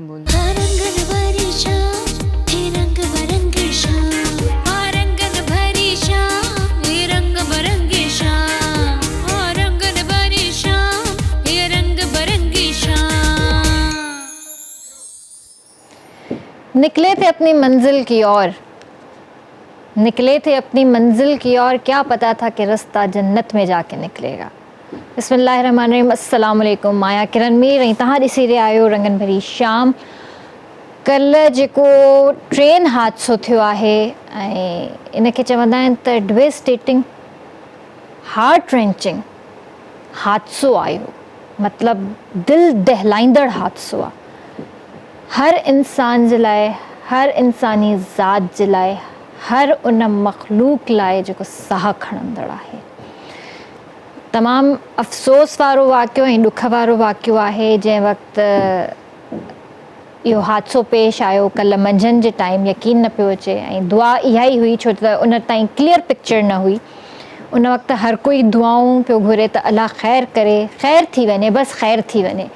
बोल निकले थे अपनी मंजिल की ओर, निकले थे अपनी मंजिल की ओर, क्या पता था कि रास्ता जन्नत में जाके निकलेगा। बिस्मिल्लाहिर्रहमानिर्रहीम, अस्सलाम वालेकुम। माया किरण मीर ऐं तव्हां ॾिसी रहिया आहियो रंगन भरी शाम। कल्ह जेको ट्रेन हादसो थियो आहे ऐं इनखे चवंदा आहिनि त डिवेस्टेटिंग, हार्ट रेंचिंग हादसो आयो, मतिलबु दिलि दहिलाईंदड़ हादसो आहे हर इंसान जे लाइ, हर इंसानी ज़ात जे लाइ, हर उन मख़लूक लाइ जेको साह खणंदड़ आहे। तमामु अफ़सोस वारो वाक़ियो ऐं ॾुख वारो वाक़ियो आहे। जंहिं वक़्तु इहो हादसो पेश आयो कल्ह मंझंदि जे टाइम, यकीन न पियो अचे ऐं दुआ इहा ई हुई, छो त उन ताईं क्लियर पिक्चर न हुई। उन वक़्तु हर कोई दुआऊं पियो घुरे त अलाह ख़ैरु करे, ख़ैरु थी वञे, बसि ख़ैरु थी वञे।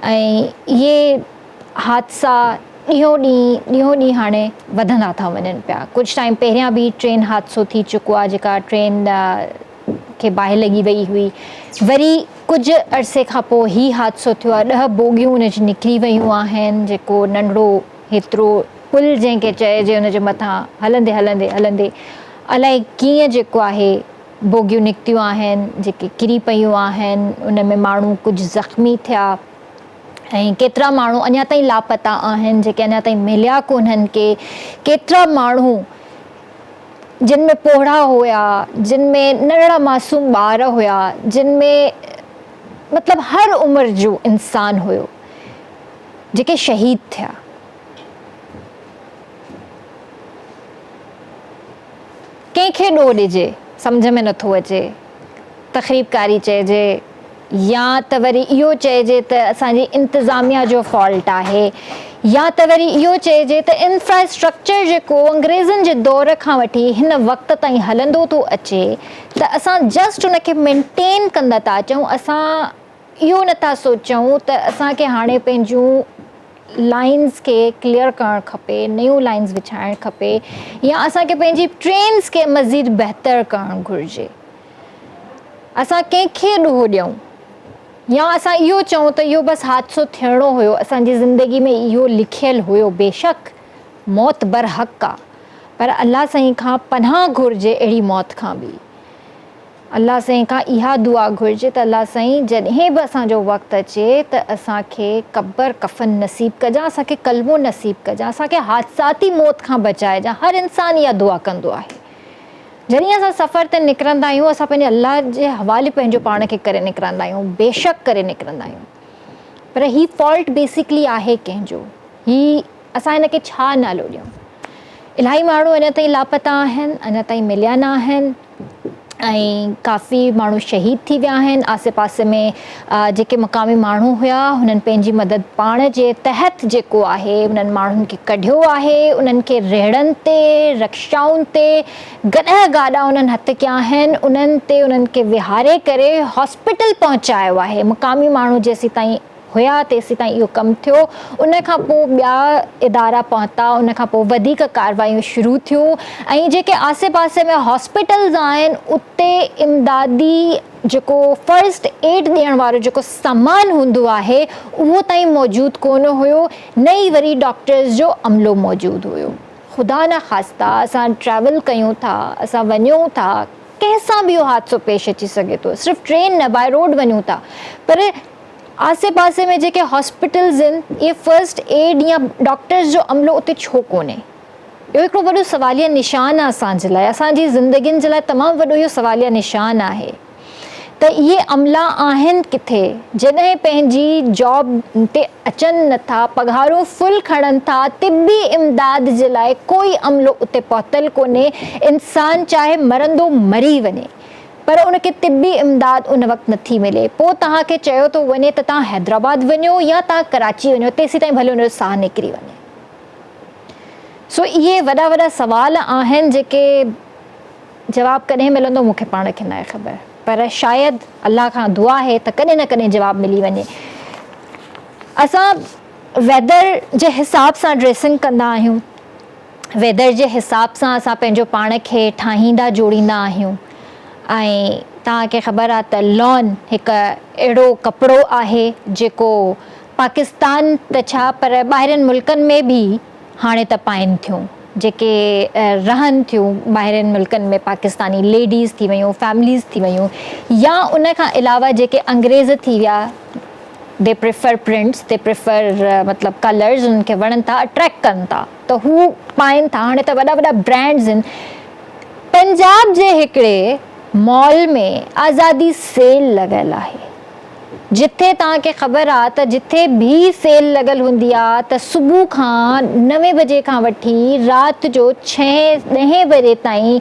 ऐं इहे हादसा ॾींहों ॾींहुं हाणे वधंदा था वञनि पिया। कुझु टाइम पहिरियां बि ट्रेन हादसो थी चुको आहे, जेका ट्रेन खे बाहि लॻी वई हुई। वरी कुझु अरसे खां पोइ ही हादसो थियो आहे, 10 बोगियूं उन जी निकिरी वियूं आहिनि। जेको नंढड़ो हेतिरो पुल जंहिंखे चइजे, उन जे मथां हलंदे हलंदे हलंदे अलाए कीअं जेको आहे बोगियूं निकितियूं आहिनि, जेके किरी पियूं आहिनि। उन में माण्हू कुझु ज़ख़्मी थिया ऐं केतिरा माण्हू अञा ताईं लापता आहिनि, जेके अञा ताईं मिलिया कोन्हनि। केतिरा माण्हू जिन में पोढ़ा हुया, जिन में नंढड़ा मासूम ॿार हुया, जिन में मतिलबु हर उमिरि जो इंसान हुयो, जेके शहीद थिया। कंहिंखे ॾोह ॾिजे सम्झ में नथो अचे, तक़रीबकारी चइजे या त वरी इहो चइजे त असांजी इंतिज़ामिया जो फॉल्ट आहे, या त वरी इहो चइजे त इंफ्रास्ट्रक्चर जेको अंग्रेज़नि जे दौर खां वठी हिन वक़्त ताईं हलंदो थो अचे, त असां जस्ट उनखे मेंटेन कंदा था अचूं। असां इहो नथा सोचूं त असांखे हाणे पंहिंजूं लाइन्स खे क्लियर करणु खपे, नयूं लाइन्स विछाइणु खपे, या असांखे पंहिंजी ट्रेन्स खे मज़ीद बहितर करणु घुरिजे। असां कंहिंखे ॾोह ॾियूं या असां इहो चऊं त इहो बसि हादसो थियणो हुयो, असांजी ज़िंदगी में इहो लिखियलु हुयो। बेशक मौत बरहक़ आहे, पर अल्लाह साईं खां पनाह घुरिजे अहिड़ी मौत खां बि। अल्लाह साईं खां इहा दुआ घुरिजे त अल्लाह साईं जॾहिं बि असांजो वक़्तु अचे त असांखे क़ब्र कफ़न नसीब कजां, असांखे कलमो नसीब कजां, असांखे हादसाती मौत खां बचाइजां। हर इंसानु इहा दुआ कंदो आहे। जॾहिं असां सफ़र ते निकिरंदा आहियूं, असां पंहिंजे अल्लाह जे हवाले पंहिंजो पाण खे करे निकिरंदा आहियूं, बेशक करे निकिरंदा आहियूं। पर ही फॉल्ट बेसिकली आहे कंहिंजो, ही असां हिन खे छा नालो ॾियूं। इलाही माण्हू अञा ताईं लापता आहिनि, अञा ताईं मिलिया न आहिनि ऐं काफ़ी माण्हू शहीद थी विया आहिनि। आसे पासे में जेके मक़ामी माण्हू हुया, हुननि पंहिंजी मदद पाण जे तहत जेको आहे उन्हनि माण्हुनि खे कढियो आहे। उन्हनि खे रेड़नि ते, रक्षाउनि ते गॾह गाॾा उन्हनि हथ कया आहिनि, उन्हनि ते उन्हनि खे विहारे करे हॉस्पिटल पहुचायो आहे। मक़ामी माण्हू जेसीं ताईं हुया तेसीं ताईं इहो कमु थियो। उन खां पोइ ॿिया इदारा पहुता, उन खां पोइ वधीक कार्रवाइयूं शुरू थियूं ऐं जेके आसे पासे में हॉस्पिटल्स आहिनि, उते इमदादी जेको फर्स्ट एड ॾियण वारो जेको सामान हूंदो आहे, उहो ताईं मौजूदु कोन हुयो, न ई वरी डॉक्टर्स जो अमलो मौजूदु हुयो। ख़ुदा न ख़ास्ता असां ट्रैवल कयूं था, असां वञूं था, कंहिंसां बि इहो हादसो पेश अची सघे थो। सिर्फ़ु ट्रेन न, बाय रोड वञूं था, पर आसे पासे में जेके हॉस्पिटल्स आहिनि, इहे फर्स्ट एड या डॉक्टर्स जो अमलो उते छो कोन्हे? इहो हिकिड़ो वॾो सवालिया निशान आहे असांजे लाइ, असांजी ज़िंदगियुनि जे लाइ तमामु वॾो इहो सवालिया निशान आहे त इहे अमला आहिनि किथे? जॾहिं पंहिंजी जॉब ते अचनि नथा, पघारूं फुल खणनि था, तिबी इमदाद जे लाइ कोई अमलो उते पहुतल कोन्हे। इंसान चाहे मरंदो मरी वञे, पर उनखे तिबी इमदाद उन वक़्तु नथी मिले। पोइ तव्हांखे चयो थो वञे त तव्हां हैदराबाद वञो या तव्हां कराची वञो, तेसीं ताईं भले हुनजो साह निकिरी वञे। सो इहे वॾा वॾा सवाल आहिनि जेके जवाबु कॾहिं मिलंदो मूंखे पाण खे न आहे ख़बर, पर शायदि अल्लाह खां दुआ आहे त कॾहिं न कॾहिं जवाबु मिली वञे। असां वेदर जे हिसाब सां ड्रेसिंग कंदा आहियूं, वेदर जे हिसाब सां असां पंहिंजो पाण खे ठाहींदा जोड़ींदा आहियूं। ऐं तव्हांखे ख़बर आहे त लॉन हिकु अहिड़ो कपिड़ो आहे जेको पाकिस्तान त छा पर ॿाहिरिनि मुल्कनि में बि हाणे त पाइनि थियूं, जेके रहनि थियूं ॿाहिरिनि मुल्कनि में, पाकिस्तानी लेडीज़ थी वियूं, फैमिलीज़ थी वियूं, या उन खां अलावा जेके अंग्रेज़ थी विया, they prefer prints, they prefer मतिलबु कलर्स उन्हनि खे वणनि था, अट्रैक्ट कनि था, त हू पाइनि था। हाणे त वॾा वॾा ब्रांड्स आहिनि। पंजाब जे हिकिड़े मॉल में आज़ादी सेल लॻल आहे, जिथे तव्हांखे ख़बर आहे त जिथे बि सेल लॻल हूंदी आहे त सुबुह खां 9 बजे खां वठी राति जो 6-10 बजे ताईं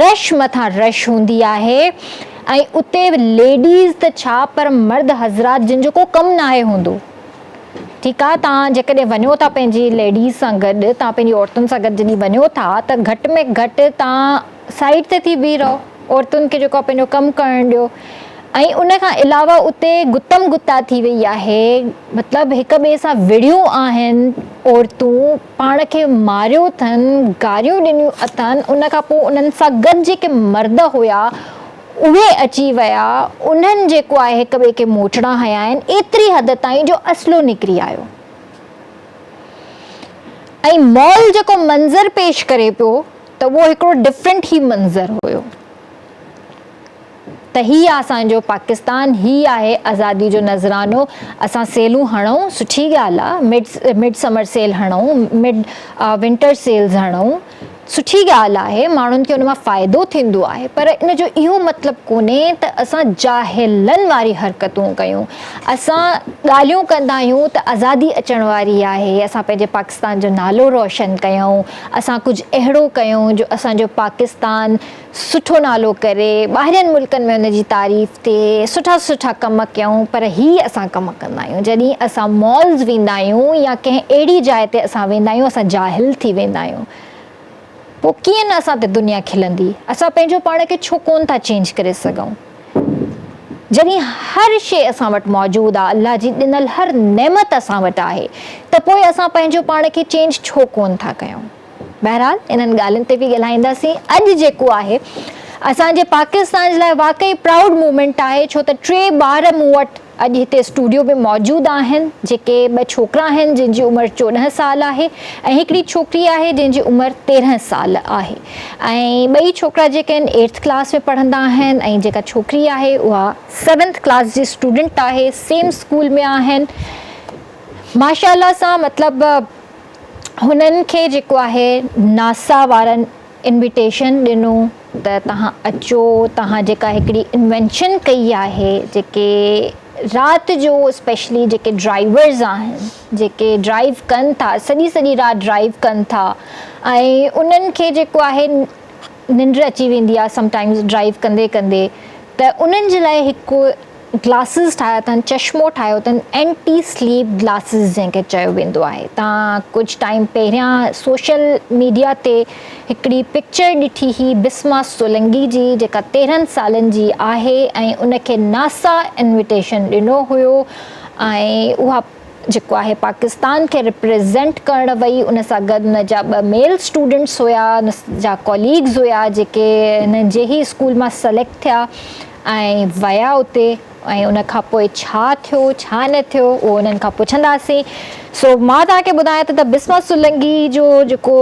रश मथां रश हूंदी आहे। ऐं उते लेडीज़ त छा पर मर्द हज़रात जिन जो को कमु न आहे हूंदो, ठीकु आहे। तव्हां जेकॾहिं वञो था पंहिंजी लेडीज़ सां गॾु, तव्हां पंहिंजी औरतुनि सां गॾु जॾहिं वञो था त घटि में घटि तव्हां साइड ते थी बीह रहो, औरतुनि खे जेको आहे पंहिंजो कमु करणु ॾियो। ऐं उन खां अलावा उते गुतम गुता थी वई आहे, मतिलबु हिक ॿिए सां विड़ियूं आहिनि, औरतूं पाण खे मारियो अथनि, गारियूं ॾिनियूं अथनि। उन खां पोइ उन्हनि सां गॾु जेके मर्द हुया उहे अची विया, उन्हनि जेको आहे हिक ॿिए खे मोचड़ा हया आहिनि, एतिरी हद ताईं जो असलो निकिरी आयो। ऐं मॉल जेको मंज़र पेश करे पियो त उहो हिकिड़ो डिफरेंट ई मंज़र हुयो। त ही आहे असांजो पाकिस्तान, ही आहे आज़ादी जो नज़रानो। असां सेलूं हणूं, सुठी ॻाल्हि आहे, मिड समर सेल हणूं, मिड विंटर सेल्स हणूं, सुठी ॻाल्हि आहे, माण्हुनि खे उन मां फ़ाइदो थींदो आहे। पर इन जो इहो मतिलबु कोन्हे त असां जाहिलनि वारी हरकतूं कयूं। असां ॻाल्हियूं कंदा आहियूं त आज़ादी अचण वारी आहे, असां पंहिंजे पाकिस्तान जो नालो रोशन कयूं, असां कुझु अहिड़ो कयूं जो असांजो पाकिस्तान सुठो नालो करे, ॿाहिरिनि मुल्कनि में उनजी तारीफ़ थिए, सुठा सुठा कम कयूं। पर ही असां कमु कंदा आहियूं जॾहिं असां मॉल्स वेंदा आहियूं या कंहिं अहिड़ी जाइ ते असां वेंदा आहियूं, असां जाहिल थी वेंदा आहियूं। पोइ कीअं न असां ते दुनिया खिलंदी? असां पंहिंजो पाण खे छो कोन था चेंज करे सघूं? जॾहिं हर शइ असां वटि मौजूदु आहे, अलाह जी ॾिनल हर नेमत असां वटि आहे, त पोइ असां पंहिंजो पाण खे चेंज छो कोन था कयूं? बहरहाल इन्हनि ॻाल्हियुनि ते बि ॻाल्हाईंदासीं। अॼु जेको आहे असांजे पाकिस्तान जे लाइ वाक़ई प्राउड मूमेंट आहे, छो त 3 ॿार मूं वटि अॼु हिते स्टूडियो में मौजूदु आहिनि, जेके 2 छोकिरा आहिनि जंहिंजी उमिरि 14 साल आहे ऐं हिकिड़ी छोकिरी आहे जंहिंजी उमिरि 13 साल आहे। ऐं 2 छोकिरा जेके आहिनि 8th क्लास में पढ़ंदा आहिनि ऐं जेका छोकिरी आहे उहा 7th क्लास जी स्टूडेंट आहे, सेम स्कूल में आहिनि। माशाअल्लाह सां मतिलबु हुननि खे जेको आहे नासा वारनि इन्विटेशन ॾिनो त तव्हां अचो, तव्हां जेका हिकिड़ी इन्वेंशन कई आहे, जेके राति जो स्पेशली जेके ड्राइवर्स आहिनि, जेके ड्राइव कनि था, सॼी राति ड्राइव कनि था ऐं उन्हनि खे जेको आहे निंड अची वेंदी आहे समटाइम्स ड्राइव कंदे कंदे, त उन्हनि जे लाइ हिकु ग्लासिस ठाहिया अथनि, चश्मो ठाहियो अथनि, एंटी स्लीप ग्लासिस जंहिंखे चयो वेंदो आहे। तव्हां कुझु टाइम पहिरियां सोशल मीडिया ते हिकिड़ी पिक्चर ॾिठी हुई बिस्मा सोलंकी जी, जेका 13 सालनि जी आहे ऐं उनखे नासा इन्विटेशन ॾिनो हुयो ऐं उहा जेको आहे पाकिस्तान खे रिप्रेज़ेंट करणु वई। उन सां गॾु उन जा 2 मेल स्टूडेंट्स हुया, उन जा कॉलीग्स हुया जेके हिन जे ई स्कूल मां सेलेक्ट थिया ऐं विया उते। ऐं उन खां पोइ छा थियो छा न थियो उहो उन्हनि खां पुछंदासीं। सो मां तव्हांखे ॿुधायां त बिस्मा सोलंकी जो जेको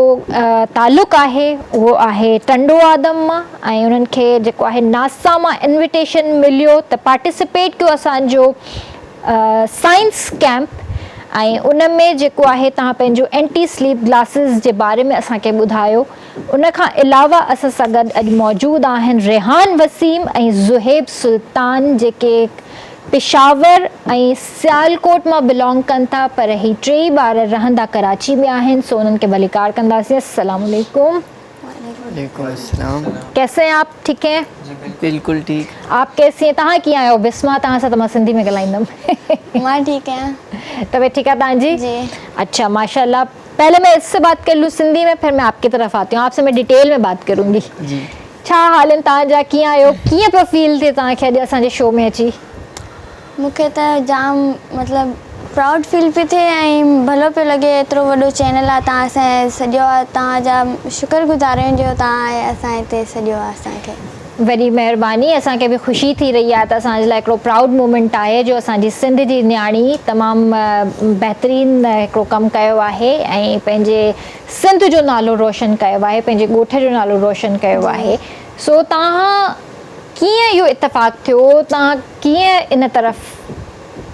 तालुक़ु आहे उहो आहे टंडो आदम मां ऐं उन्हनि खे जेको आहे नासा मां इन्विटेशन मिलियो त पार्टिसिपेट कयो असांजो साइंस कैंप। ऐं उन में जेको आहे तव्हां पंहिंजो एंटी स्लीप ग्लासिस जे बारे में असांखे ॿुधायो। उन खां अलावा असां सां गॾु अॼु मौजूदु आहिनि रेहान वसीम ऐं ज़ुहैब सुल्तान, जेके पेशावर ऐं सियालकोट मां बिलोंग कनि था, पर ही 3 ॿार रहंदा कराची में आहिनि। सो उन्हनि खे भलीकार कंदासीं। अस्सलाम वालेकुम। वालेकुम अस्सलाम। कैसे हैं आप? ठीक हैं? बिल्कुल ठीक। आप कैसी हैं? तव्हां कीअं आहियो? बिस्मा तव्हां सां त मां सिंधी में ॻाल्हाईंदमि। मैं ठीक है। तबीयत ठीक है तव्हांजी? जी। अच्छा माशाल्लाह। पहले मैं इससे बात कर लूँ सिंधी में, फिर मैं आपकी तरफ आती हूँ, आपसे मैं डिटेल में बात करूँगी। जी। छा हाल आहिनि तव्हांजा? कीअं आहियो? कीअं पियो फील थिए तव्हांखे अॼु असांजे शो में अची? मूंखे त जाम मतलब प्राउड फील पियो थिए ऐं भलो पियो लॻे एतिरो वॾो चैनल आहे तव्हां असांजे सॼो आहे तव्हांजा शुक्रगुज़ार आहियूं जो तव्हां असां हिते सॼो आहे असांखे वॾी महिरबानी असांखे बि ख़ुशी थी रही आहे त असांजे लाइ हिकिड़ो प्राउड मोमेंट आहे जो असांजी सिंध जी न्याणी तमामु बहितरीनु हिकिड़ो कमु कयो आहे ऐं पंहिंजे सिंध जो नालो रोशन कयो आहे पंहिंजे ॻोठ जो नालो रोशन कयो आहे सो तव्हां कीअं इहो इतफ़ाक़ थियो तव्हां कीअं इन तरफ़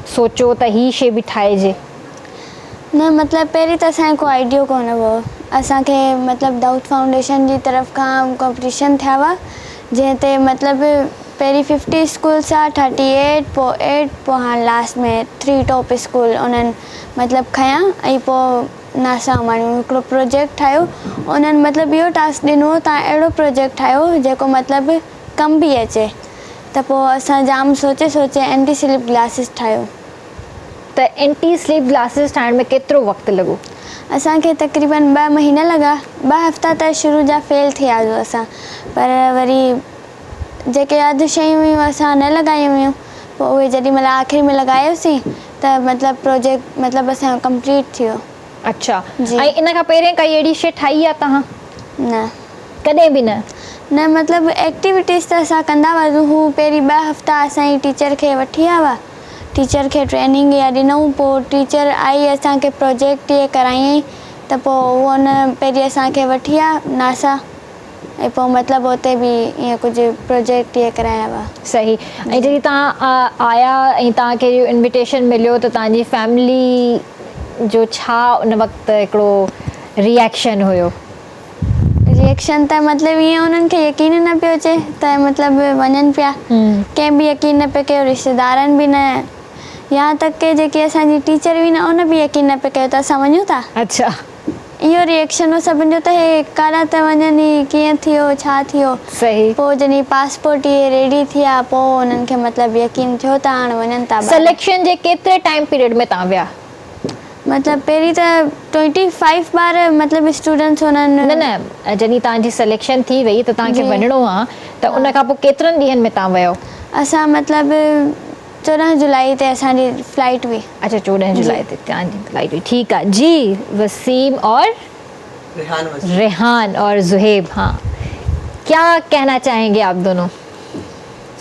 सोचो त ही शइ बि ठाहिजे न मतिलबु पहिरीं त असांखे को आइडियो कोन हुओ असांखे मतिलबु दाऊद फाउंडेशन जी तरफ़ खां कॉम्पिटिशन थिया हुआ जंहिं ते मतिलबु पहिरीं 50 स्कूल्स आहे 38 पोइ 8 पोइ हाणे लास्ट में 3 टॉप स्कूल उन्हनि मतिलबु खयां ऐं पोइ नासा माण्हू हिकिड़ो प्रोजेक्ट ठाहियो उन्हनि मतिलबु इहो टास्क ॾिनो तव्हां अहिड़ो प्रोजेक्ट ठाहियो जेको मतिलबु कम बि अचे त पोइ असां जाम सोचे एंटी स्लिप ग्लासिस ठाहियो त एंटी स्लीप ग्लासिस ठाहिण में केतिरो वक़्तु लॻो असांखे तक़रीबन 2 महीना लॻा 2 हफ़्ता त शुरू जा फेल थी विया हुआ असां पर वरी जेके अधु शयूं हुयूं असां न लॻायूं हुयूं पोइ उहे जेॾी महिल आख़िरी में लॻायोसीं त मतिलबु प्रोजेक्ट मतिलबु असांजो कंप्लीट थी वियो अच्छा जी। ऐं इन खां पहिरियों काई अहिड़ी शइ ठाही आहे तव्हां न कॾहिं बि न न मतिलबु एक्टिविटीज़ त असां कंदा हुआसीं हू पहिरीं 2 हफ़्ता असांजी टीचर खे वठी आया हुआ टीचर खे ट्रेनिंग इहा ॾिनऊं पोइ टीचर आई असांखे प्रोजेक्ट इहे करायईं त पोइ उहो न पहिरीं असांखे वठी आया नासा ऐं पोइ मतिलबु हुते बि ईअं कुझु प्रोजेक्ट इहे कराया हुआ सही ऐं जॾहिं तव्हां आया ऐं तव्हांखे इहो इन्विटेशन मिलियो त तव्हांजी फैमिली जो छा उन वक़्तु हिकिड़ो रिएक्शन हुयो रिएक्शन त मतिलबु ईअं उन्हनि खे यकीन न पियो अचे त मतिलबु वञनि पिया कंहिं बि यकीन न पियो कयो रिश्तेदारनि बि न यहाँ तक के जेकी असांजी टीचर हुई न उन बि यकीन न पियो कयो त असां वञूं था अच्छा इहो रिएक्शन हो सभिनि जो त हे काॾा था वञनि कीअं थियो छा थियो सही पोइ जॾहिं पासपोर्ट इहे रेडी थिया पोइ उन्हनि खे मतिलबु यकीन थियो त हाणे वञनि था ॿार। सिलेक्शन जे केतिरे टाइम पीरियड में तव्हां विया मतिलबु पहिरीं त 25 ॿार मतिलबु स्टूडेंट्स हुननि न न जॾहिं तव्हांजी सिलेक्शन थी वई त तव्हांखे जी। वञिणो आहे त उन खां पोइ केतिरनि ॾींहंनि में तव्हां वियो असां मतिलबु 14 जुलाई ते असांजी फ्लाइट हुई अच्छा 14 जुलाई ते तव्हांजी फ्लाइट हुई ठीकु आहे जी वसीम और रेहान और जुहेब हाँ क्या कहना चाहेंगे आप दोनों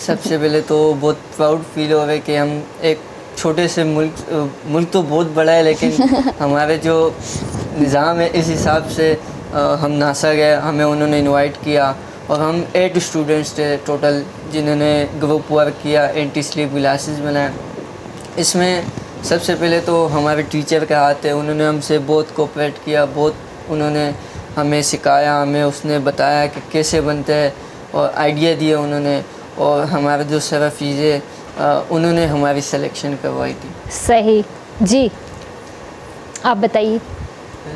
सबसे पहले तो बहुत प्राउड फील हो रहा है कि हम एक छोटे से मुल्क तो बहुत बड़ा है लेकिन हमारे जो निज़ाम है इस हिसाब से हम नासा गए हमें उन्होंने इनवाइट किया और हम 8 स्टूडेंट्स थे टोटल जिन्होंने ग्रुप वर्क किया एंटी स्लीप ग्लासेस बनाया इसमें सबसे पहले तो हमारे टीचर का हाथ है उन्होंने हमसे बहुत कोऑपरेट किया बहुत उन्होंने हमें सिखाया हमें उसने बताया कि कैसे बनते हैं और आइडिया दिए उन्होंने और हमारे जो सरफीज़ है उन्होंने हमारी सिलेक्शन करवाई थी सही जी आप बताइए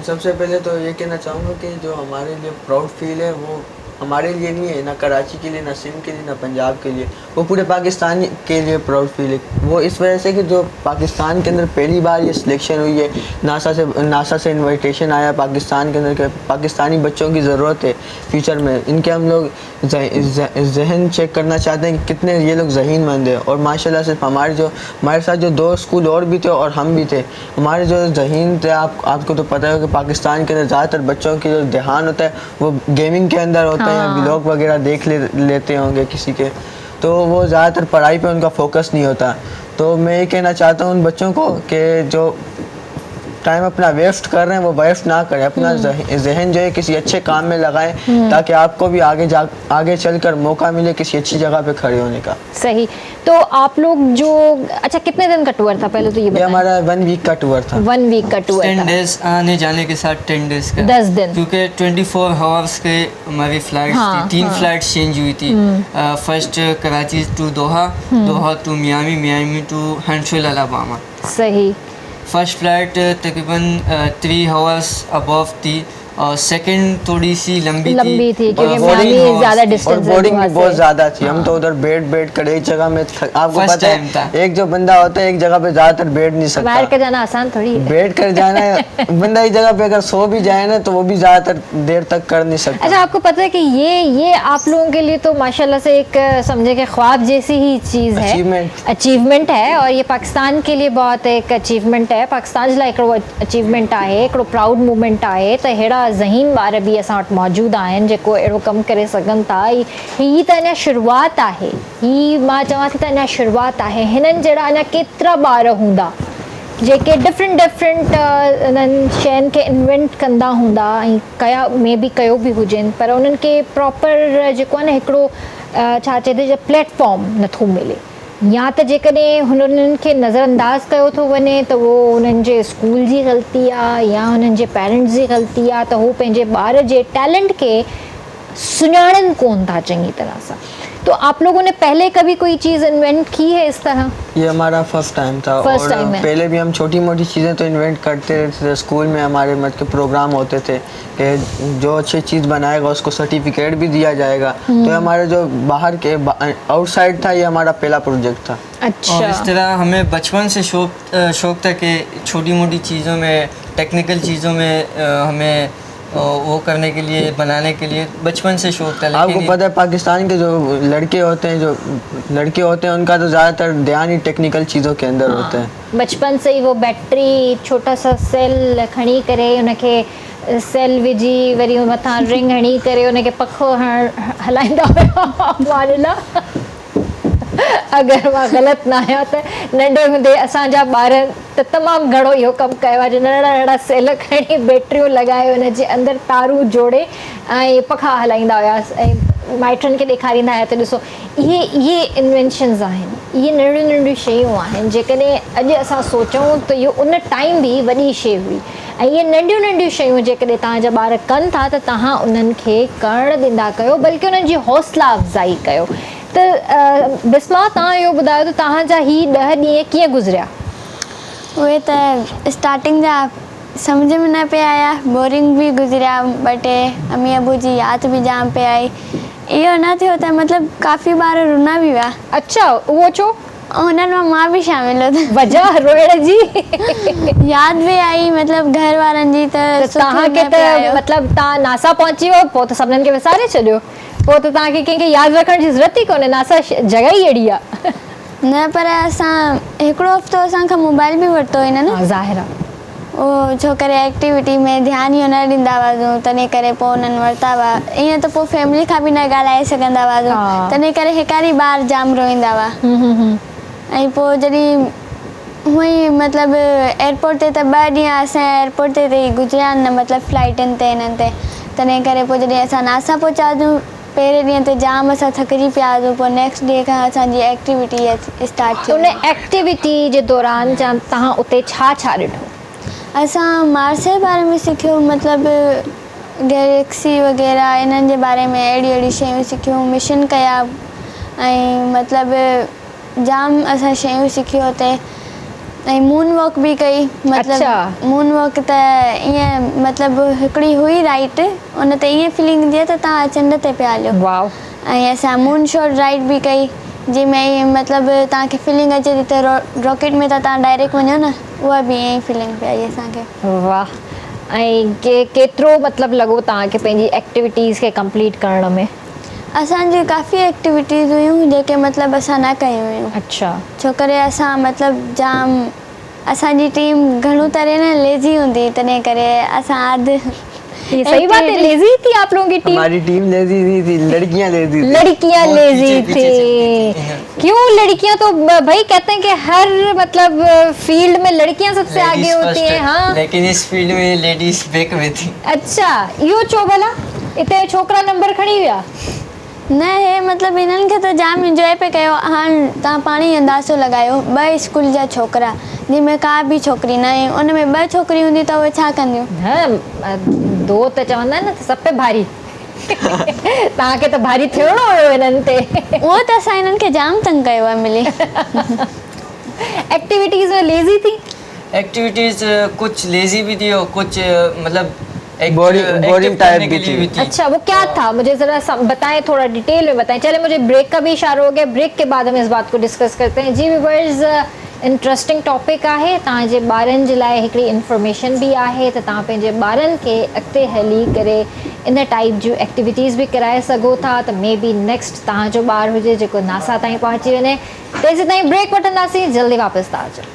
सबसे पहले तो ये कहना चाहूँगा कि जो हमारे लिए प्राउड फील है वो हमारे लिए नहीं है ना कराची के लिए ना सिंध के लिए ना पंजाब के लिए वो पूरे पाकिस्तान के लिए प्राउड फील है वो इस वजह से कि जो पाकिस्तान के अंदर पहली बार ये सिलेक्शन हुई है नासा से इनविटेशन आया पाकिस्तान के अंदर के पाकिस्तानी बच्चों की ज़रूरत है फ्यूचर में इनके हम लोग जहन चेक करना चाहते हैं कि कितने ये लोग ज़हीनमंद है और माशाल्लाह सिर्फ हमारे साथ जो 2 स्कूल और भी थे और हम भी थे हमारे जो ज़हीन थे आपको तो पता है कि पाकिस्तान के अंदर ज़्यादातर बच्चों की जो ध्यान होता है वो गेमिंग के अंदर होता है या व्लॉग वगैरह देख लेते होंगे किसी के तो वो ज़्यादातर पढ़ाई पे उनका फोकस नहीं होता तो मैं ये कहना चाहता हूँ उन बच्चों को कि जो टाइम अपना वेस्ट कर रहे हैं वो वेस्ट ना करें अपना जहन जो है किसी अच्छे काम में लगाएं ताकि आपको भी आगे चलकर मौका मिले किसी अच्छी जगह पे खड़े होने का सही तो आप लोग जो अच्छा कितने दिन का टूर था पहले तो ये हमारा 1 वीक का टूर था 1 वीक का टूर 10 था डेज आने जाने के साथ 10 डेज का 10 दिन क्योंकि 24 हावर्स के हमारी फ्लाइट हाँ, थी 3 फ्लाइट्स चेंज हुई थी फर्स्ट कराची टू दोहा दोहा टू मियामी टू हंटरविल अलाबामा सही फर्स्ट फ्लाइट तकरीबन 3 हावर्स अबव थी और सेकंड थोड़ी सी लंबी थी क्योंकि और boarding मियामी was ज़्यादा थी। डिस्टेंस और बोर्डिंग भी बहुत ज़्यादा थी। हम तो उधर बैठ कर एक जगह में आपको First पता time था। है एक जो बंदा होता है एक जगह पे ज़्यादातर बैठ नहीं सकता। बाहर के जाना आसान थोड़ी है। बैठ कर जाना है बंदा एक जगह पे अगर सो भी जाए ना तो वो भी ज़्यादातर देर तक कर नहीं सकता। अच्छा, आपको पता है कि ये आप लोगों के लिए तो माशाल्लाह से एक समझे कि ख्वाब जैसी ही चीज़ है, अचीवमेंट है, और ये पाकिस्तान के लिए बहुत एक अचीवमेंट है। पाकिस्तान जे लाइ हिकिड़ो अचीवमेंट आहे, हिकिड़ो प्राउड मूवमेंट आहे त अहिड़ा ज़हीन ॿार बि असां वटि मौजूदु आहिनि जेको अहिड़ो कमु करे सघनि था। ही त अञा शुरूआति आहे, ही मां चवां थी त अञा शुरूआति आहे। हिननि जहिड़ा अञा केतिरा ॿार हूंदा जेके डिफरेंट उन्हनि शयुनि खे इन्वेंट कंदा हूंदा ऐं कया में बि कयो बि हुजनि, पर उन्हनि खे प्रॉपर जेको आहे न हिकिड़ो छा चइजे प्लेटफॉर्म नथो मिले, या त जेकॾहिं हुननि खे नज़रअंदाज़ कयो थो वञे त उहो उन्हनि जे स्कूल जी ग़लती आहे या हुननि जे पेरेंट्स जी ग़लती आहे त हू पंहिंजे ॿार जे टैलेंट खे सुञाणनि कोन था चङी तरह सां। तो आप लोगों ने पहले कभी कोई चीज़ इन्वेंट की है इस तरह? ये हमारा फर्स्ट टाइम था। First और time है। पहले भी हम छोटी मोटी चीज़ें तो इन्वेंट करते रहते थे। स्कूल में हमारे मतलब प्रोग्राम होते थे कि जो अच्छी चीज़ बनाएगा उसको सर्टिफिकेट भी दिया जाएगा। तो हमारे जो बाहर के आउटसाइड था, ये हमारा पहला प्रोजेक्ट था। अच्छा। और इस तरह हमें बचपन से शौक था कि छोटी मोटी चीज़ों में, टेक्निकल चीज़ों में हमें वो करने के लिए, बनाने के लिए बचपन से शौक था। आपको पता है पाकिस्तान के जो लड़के होते हैं उनका तो ज़्यादातर ध्यान ही टेक्निकल चीज़ों के अंदर होता है। बचपन से ही वो बैटरी छोटा सा सेल खणी करे उनखे सेल विझी वरी मथां रिंग हणी करे उनखे पखो हलाईंदा हुआ। अगरि मां ग़लति न आहियां त नंढे हूंदे असांजा ॿार त तमामु घणो इहो कमु कयो आहे, जो नंढड़ा नंढड़ा सेल खणी बैटरियूं लॻाए उनजे अंदरि तारूं जोड़े ऐं पखा हलाईंदा हुआसीं ऐं माइटनि खे ॾेखारींदा हुआ त ॾिसो इहे इन्वेंशन्स आहिनि, इहे नंढियूं नंढियूं शयूं आहिनि जेकॾहिं अॼु असां सोचूं त इहो उन टाइम बि वॾी शइ हुई। ऐं इहे नंढियूं नंढियूं शयूं जेकॾहिं तव्हांजा ॿार कनि था त तव्हां उन्हनि खे करणु ॾींदा कयो, बल्कि उन्हनि जी हौसला अफ़ज़ाई कयो। त बिस्मा, तव्हां इहो ॿुधायो त तव्हांजा ही 10 ॾींहं कीअं गुज़रिया? उहे त स्टार्टिंग जा सम्झ में न पिया आया, बोरिंग बि गुज़रिया, ॿ टे अम्मी अबू जी यादि बि जाम पे आई। इहो न थियो त मतिलबु काफ़ी ॿार रुना बि विया। अच्छा, उहो छो? हुननि मां बि शामिल हुअमि। वजह रोइण जी? यादि बि आई मतिलबु घर वारनि जी। त तव्हांखे त मतिलबु तव्हां नासा पहुची वियो, पोइ त सभिनीनि खे विसारे छॾियो, पोइ त तव्हांखे कंहिंखे यादि रखण जी ज़रूरत ई कोन्हे, नासा जॻह ई अहिड़ी आहे। न, पर असां हिकिड़ो हफ़्तो असांखां मोबाइल बि वरितो हुई न। ज़ाहिर आहे। उहो छो करे एक्टिविटी में ध्यानु ई न ॾींदा हुआसीं, तॾहिं करे पोइ उन्हनि वरिता हुआ। ईअं त पोइ फैमिली खां बि न ॻाल्हाए सघंदा हुआसीं, तॾहिं करे हिकारी ॿार जाम रोईंदा हुआ। ऐं पोइ जॾहिं हूअं ई मतिलबु एयरपोर्ट ते त 2 ॾींहं असां एयरपोर्ट ते गुज़रिया आहिनि, मतिलबु फ्लाइटनि ते हिननि ते। तॾहिं करे पोइ जॾहिं असां नासा पहुचासीं पहिरें ॾींहं ते जाम असां थकिजी पिया हुआसीं। पोइ नेक्स्ट डे खां असांजी एक्टिविटी स्टार्ट थी। उन एक्टिविटी जे दौरान तव्हां उते छा छा ॾिठो? असां मार्स जे बारे में सिखियो, मतिलबु गैलेक्सी वग़ैरह इन्हनि जे बारे में अहिड़ी शयूं सिखियूं, मिशन कया ऐं मतिलबु जाम असां शयूं सिखियूं हुते। ऐं मून वॉक बि कई। मतिलबु मून वॉक त ईअं मतिलबु हिकिड़ी हुई राइड, उन ते ईअं फीलिंग ईंदी आहे त तव्हां चंड ते पिया हलियो। वाओ। ऐं असां मून शॉट राइड बि कई, जंहिंमें मतिलबु तव्हांखे फीलिंग अचे थी त रॉकेट में त तव्हां डायरेक्ट वञो न, उहा बि ईअं ई फीलिंग पई आई असांखे। वाह। ऐं केतिरो मतिलबु लॻो तव्हांखे पंहिंजी एक्टिविटीज़ खे कंप्लीट करण में? असांजी काफ़ी एक्टिविटीज़ हुयूं जेके मतिलबु असां न कयूं हुयूं। अच्छा। छो करे असां मतिलबु जाम, असांजी टीम घणो तरह न लेज़ी हूंदी, तॾहिं करे असां अधु। ये सही बात है, लेजी थी आप लोगों की टीम? हमारी टीम लेजी नहीं थी, लड़कियां लेजी थी। लड़कियां लेजी थी। क्यों लड़कियां तो भाई कहते हैं कि हर मतलब फील्ड में लड़कियां सबसे आगे होती हैं। हाँ, लेकिन इस फील्ड में लेडीज बैक में थी। अच्छा, इहो छो भला? इते छोकरा नंबर खणी विया? न, हे मतिलबु इन्हनि खे त जाम इंजॉय पे कयो। हाणे तव्हां पाण ई अंदाज़ो लॻायो, 2 स्कूल जा छोकिरा जंहिंमें का बि छोकिरी न आहे, उन में 2 छोकिरियूं हूंदियूं त उहे छा कंदियूं? न, 2 त चवंदा आहिनि न, त सब पे भारी। तव्हांखे त भारी थियणो हुयो हिननि ते। उहो त असां हिननि खे जाम तंग कयो आहे मिली। एक्टिविटीज़ में लेज़ी थी? एक्टिविटीज़ कुछ लेज़ी भी थी और कुछ मतलब एक boring active type करने के भी लिए थी। थी। अच्छा, वो क्या था, मुझे ज़रा बताएं, थोड़ा डिटेल में बताएं। चले, मुझे ब्रेक का भी इशारा हो गया, ब्रेक के बाद हम इस बात को डिस्कस करते हैं। जी व्यूअर्स, इंटरेस्टिंग टॉपिक आहे, तव्हां जे ॿारनि जे लाइ हिकिड़ी इंफॉर्मेशन भी आहे त तव्हां पंहिंजे ॿारनि खे अॻिते हली करे इन टाइप जूं एक्टिविटीज़ भी कराए सघो था, त मे बी नेक्स्ट तव्हांजो ॿारु हुजे जेको नासा ताईं पहुची वञे। तेसीं ताईं ब्रेक वठंदासीं, जल्दी वापसि था अचो।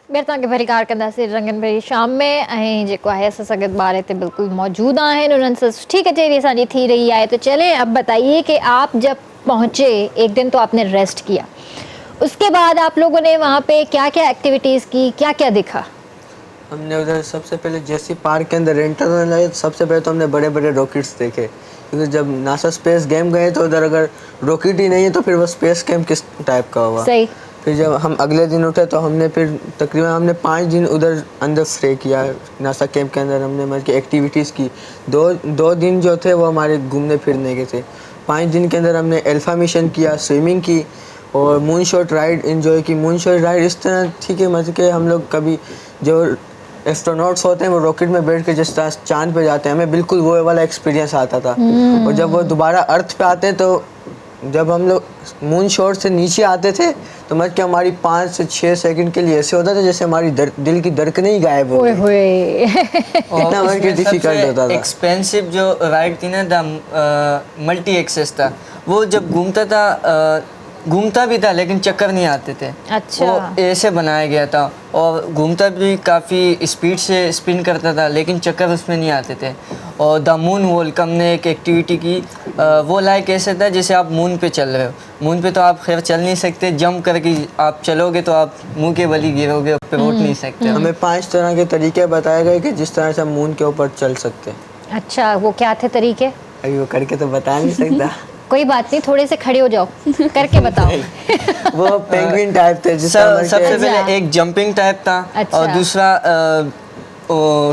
ॿीहर तव्हांखे भरीकार कंदासीं रंगन भरी शाम में, ऐं जेको आहे असां सां गॾु ॿार हिते बिल्कुलु मौजूदु आहिनि, उन्हनि सां सुठी कचहरी असांजी थी रही है। तो चले, अब बताइए कि आप जब पहुँचे, एक दिन तो आपने रेस्ट किया, उसके बाद आप लोगों ने वहाँ पे क्या क्या एक्टिविटीज़ की, क्या क्या दिखा? हमने उधर सबसे पहले जैसे पार्क के अंदर एंटर होने लगे, सबसे पहले तो हमने बड़े बड़े रॉकेट्स देखे, क्योंकि जब नासा स्पेस गेम गए तो उधर अगर रॉकेट ही नहीं है तो फिर वो स्पेस गेम किस टाइप का होगा। सही। फिर जब हम अगले दिन उठे तो हमने फिर तकरीबन हमने 5 दिन उधर अंदर स्टे किया नासा कैंप के अंदर। हमने मतलब कि एक्टिविटीज़ की। दो दिन जो थे वो हमारे घूमने फिरने के थे। 5 दिन के अंदर हमने अल्फा मिशन किया, स्विमिंग की और मून शॉट राइड एंजॉय की। मून शॉट राइड इस तरह थी कि मतलब कि हम लोग कभी जो एस्ट्रोनॉट्स होते हैं वो रॉकेट में बैठ के जिस तरह चांद पे जाते हैं, हमें बिल्कुल वो वाला एक्सपीरियंस आता था। और जब वो दोबारा अर्थ पे आते हैं तो जब हम लोग मून शॉट से नीचे आते थे तो मतलब कि हमारी 5 से 6 सेकंड के लिए ऐसे होता था जैसे हमारी दिल की धड़कनें ही गायब हो ओए गई। होए। इतना मतलब कि डिफिकल्ट होता था। एक्सपेंसिव जो राइड थी ना, द मल्टी एक्सेस था, वो जब घूमता था, घूमता भी था लेकिन चक्कर नहीं आते थे। अच्छा। वो ऐसे बनाया गया था और घूमता भी काफ़ी स्पीड से स्पिन करता था लेकिन चक्कर उसमें नहीं आते थे। और द मून वॉक हमने एक एक्टिविटी की, वो लाइक ऐसे था जैसे आप मून पे चल रहे हो। मून पे तो आप खैर चल नहीं सकते, जंप करके आप चलोगे तो आप मुंह के बल ही गिरोगे, पे उठ नहीं सकते। हमें 5 तरह के तरीके बताए गए कि जिस तरह से हम मून के ऊपर चल सकते हैं। अच्छा, वो क्या थे तरीके? अभी वो करके तो बता नहीं सकता। कोई बात नहीं, थोड़े से खड़े हो जाओ, करके बताओ। वो पेंगुइन टाइप थे सबसे पहले एक जंपिंग टाइप था। अच्छा। और दूसरा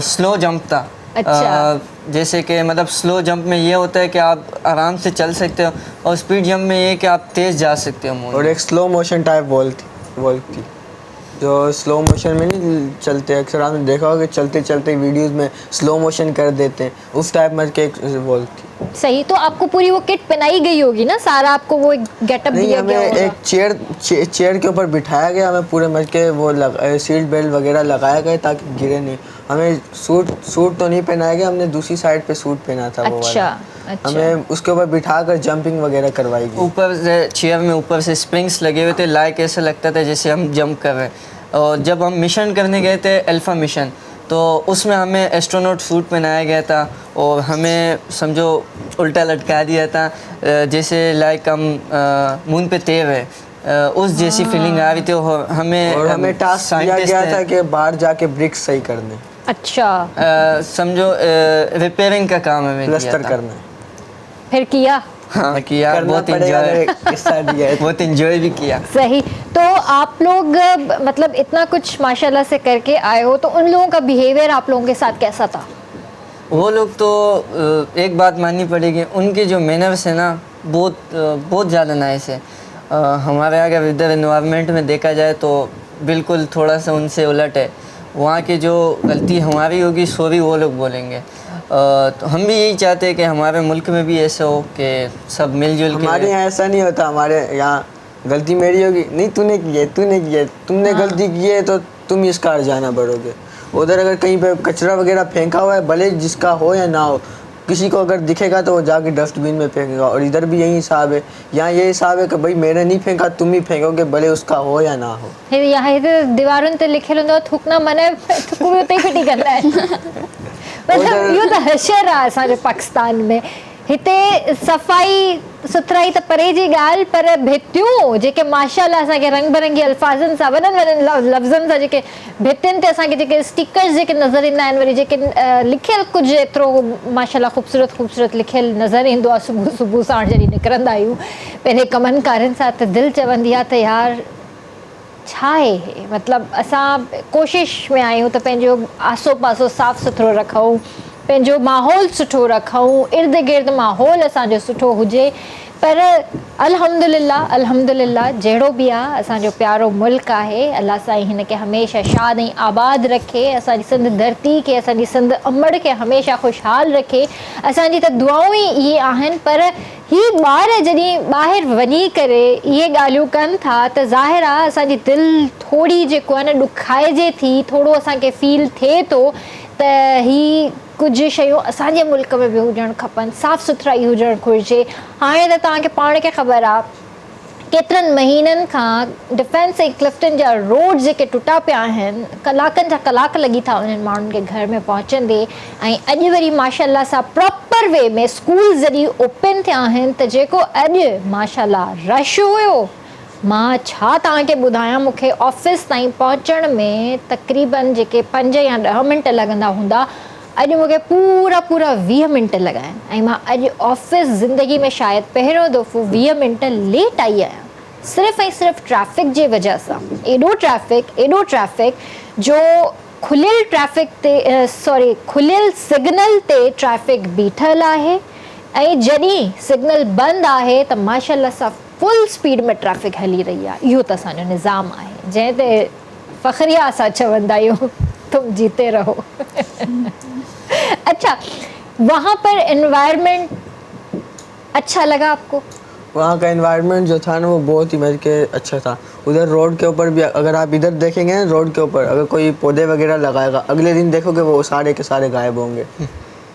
स्लो जंप था। अच्छा। जैसे कि मतलब स्लो जंप में ये होता है कि आप आराम से चल सकते हो और स्पीड जंप में ये है कि आप तेज़ जा सकते हो मून। और एक स्लो मोशन टाइप वॉल थी जो स्लो मोशन में नहीं चलते, अक्सर आपने देखा होगा कि चलते चलते वीडियोस में स्लो मोशन कर देते हैं, उस टाइप में के एक वॉल थी। सही। तो आपको पूरी वो किट पहनाई गई होगी ना, सारा आपको वो गेटअप नहीं, दिया हमें गया होगा? एक चेयर के ऊपर बिठाया गया, हमें पूरे मज के वो सीट बेल्ट वगैरह लगाया गया ताकि गिरे नहीं। हमें सूट तो नहीं पहनाया गया, हमने दूसरी साइड पे सूट पहना था। वो वाला। अच्छा। हमें उसके ऊपर बिठाकर जंपिंग वगैरह करवाई गई। ऊपर से चेयर में ऊपर से स्प्रिंग्स लगे हुए थे, लाइक ऐसा लगता था जैसे हम जंप कर रहे हैं। और जब हम मिशन करने गए थे अल्फा मिशन, तो उसमें हमें एस्ट्रोनॉट सूट पहनाया गया था और हमें समझो उल्टा लटका दिया था, जैसे लाइक हम मून पे तैर रहे, उस जैसी फीलिंग आ रही थी। और हमें टास्क दिया गया था कि बाहर जाके ब्रिक्स सही करने। अच्छा। समझो रिपेयरिंग का काम हमें प्लास्टर करना। फिर किया? हाँ किया, बहुत बहुत इंजॉय भी किया। सही। तो आप लोग मतलब इतना कुछ माशाल्लाह से करके आए हो, तो उन लोगों का बिहेवियर आप लोगों के साथ कैसा था? वो लोग तो एक बात माननी पड़ेगी, उनके जो मैनर्स है ना बहुत ज़्यादा नाइस है। हमारे अगर इधर इन्वायरमेंट में देखा जाए तो बिल्कुल थोड़ा सा उनसे उलट है। वहाँ की जो गलती हमारी होगी सॉरी वो लोग बोलेंगे। तो हम भी यही चाहते हैं कि हमारे मुल्क में भी ऐसा हो कि सब मिलजुल के। हमारे यहाँ ऐसा नहीं होता। हमारे यहाँ गलती मेरी होगी, नहीं तूने की है, तुमने गलती की है तो तुम इसका हर्जाना बढ़ोगे। उधर अगर कहीं पे कचरा वगैरह फेंका हुआ है, भले जिसका हो या ना हो, किसी को अगर दिखेगा तो वो जाके डस्टबिन में फेंकेगा। और इधर भी यही हिसाब है, यहाँ ये हिसाब है कि भाई मैंने नहीं फेंका, तुम ही फेंकोगे, भले उसका हो या ना हो। यहाँ तो दीवारों ते लिखियल हूंदो थूकना मना, थूक उते ही फिटी कंदा आहिनि। मतलब इहो त हशर आहे असांजे पाकिस्तान में। हिते सफ़ाई सुथराई त परे जी ॻाल्हि, पर भितियूं जेके माशाल्लाह असांखे रंग बिरंगी अल्फाज़नि सां वॾनि वॾनि लफ़्ज़नि सां जेके भितियुनि ते असांखे जेके स्टिकर्स जेके नज़र ईंदा आहिनि, वरी जेके लिखियल कुझु एतिरो माशाल्लाह ख़ूबसूरत लिखियल नज़र ईंदो आहे सुबुह सुबुह साण जॾहिं निकिरंदा आहियूं पंहिंजे कमनि कारनि सां, त दिलि चवंदी आहे त यार छा आहे, मतिलबु असां कोशिशि में आहियूं त पंहिंजो आसो पासो साफ़ु सुथिरो रखूं, पंहिंजो माहौल सुठो रखूं, इर्द गिर्द माहौल असांजो सुठो हुजे। पर अल्हम्दुलिल्लाह जहिड़ो बि आहे असांजो प्यारो मुल्क आहे, अलाह साईं हिन खे हमेशह शाद ऐं आबाद रखे, असांजी सिंध धरती खे, असांजी सिंध अमड़ खे हमेशह ख़ुशहाल रखे। असांजी त दुआऊं ई इहे आहिनि, पर ही ॿार जॾहिं ॿाहिरि वञी करे इहे ॻाल्हियूं कनि था त ज़ाहिर आहे असांजी दिलि थोरी जेको आहे न ॾुखाइजे थी, थोरो असांखे फील थिए थो त ही कुझु शयूं असांजे मुल्क में बि हुजणु खपनि, साफ़ु सुथराई हुजणु घुरिजे। हाणे त तव्हांखे पाण खे ख़बर आहे केतिरनि महीननि खां डिफेंस ऐं क्लिफ्टन जा रोड जेके टुटा पिया आहिनि, कलाकनि जा कलाक लॻी था वञनि माण्हुनि खे घर में पहुचंदे, ऐं अॼु वरी माशाल्लाह सां प्रॉपर वे में स्कूल जॾहिं ओपन थिया आहिनि त जेको अॼु माशाल्लाह रश हुयो, मां छा तव्हांखे ॿुधायां, मूंखे ऑफिस ताईं पहुचण में तक़रीबन जेके 5 या 10 मिंट लॻंदा हूंदा, अॼु मूंखे पूरा 20 मिंट लॻा आहिनि, ऐं मां अॼु ऑफिस ज़िंदगी में शायदि पहिरियों दफ़ो 20 मिंट लेट आई आहियां, सिर्फ़ु ऐं सिर्फ़ु ट्रैफ़िक जे वजह सां। एॾो ट्रैफ़िक जो खुलियल ट्रैफ़िक ते खुलियल सिग्नल ते ट्रैफ़िक बीठल आहे, ऐं जॾहिं सिग्नल बंदि आहे त माशाल्लाह सां फुल स्पीड में ट्रैफ़िक हली रही आहे। इहो त असांजो निज़ाम आहे जंहिं ते फ़ख्रिया असां चवंदा आहियूं तुम जीते रहो। अच्छा, वहाँ पर एनवायरनमेंट अच्छा लगा आपको? वहाँ का एनवायरनमेंट जो था ना वो बहुत ही मेरे के अच्छा था। उधर रोड के ऊपर भी अगर आप इधर देखेंगे ना, रोड के ऊपर अगर कोई पौधे वगैरह लगाएगा, अगले दिन देखोगे वो सारे के सारे गायब होंगे।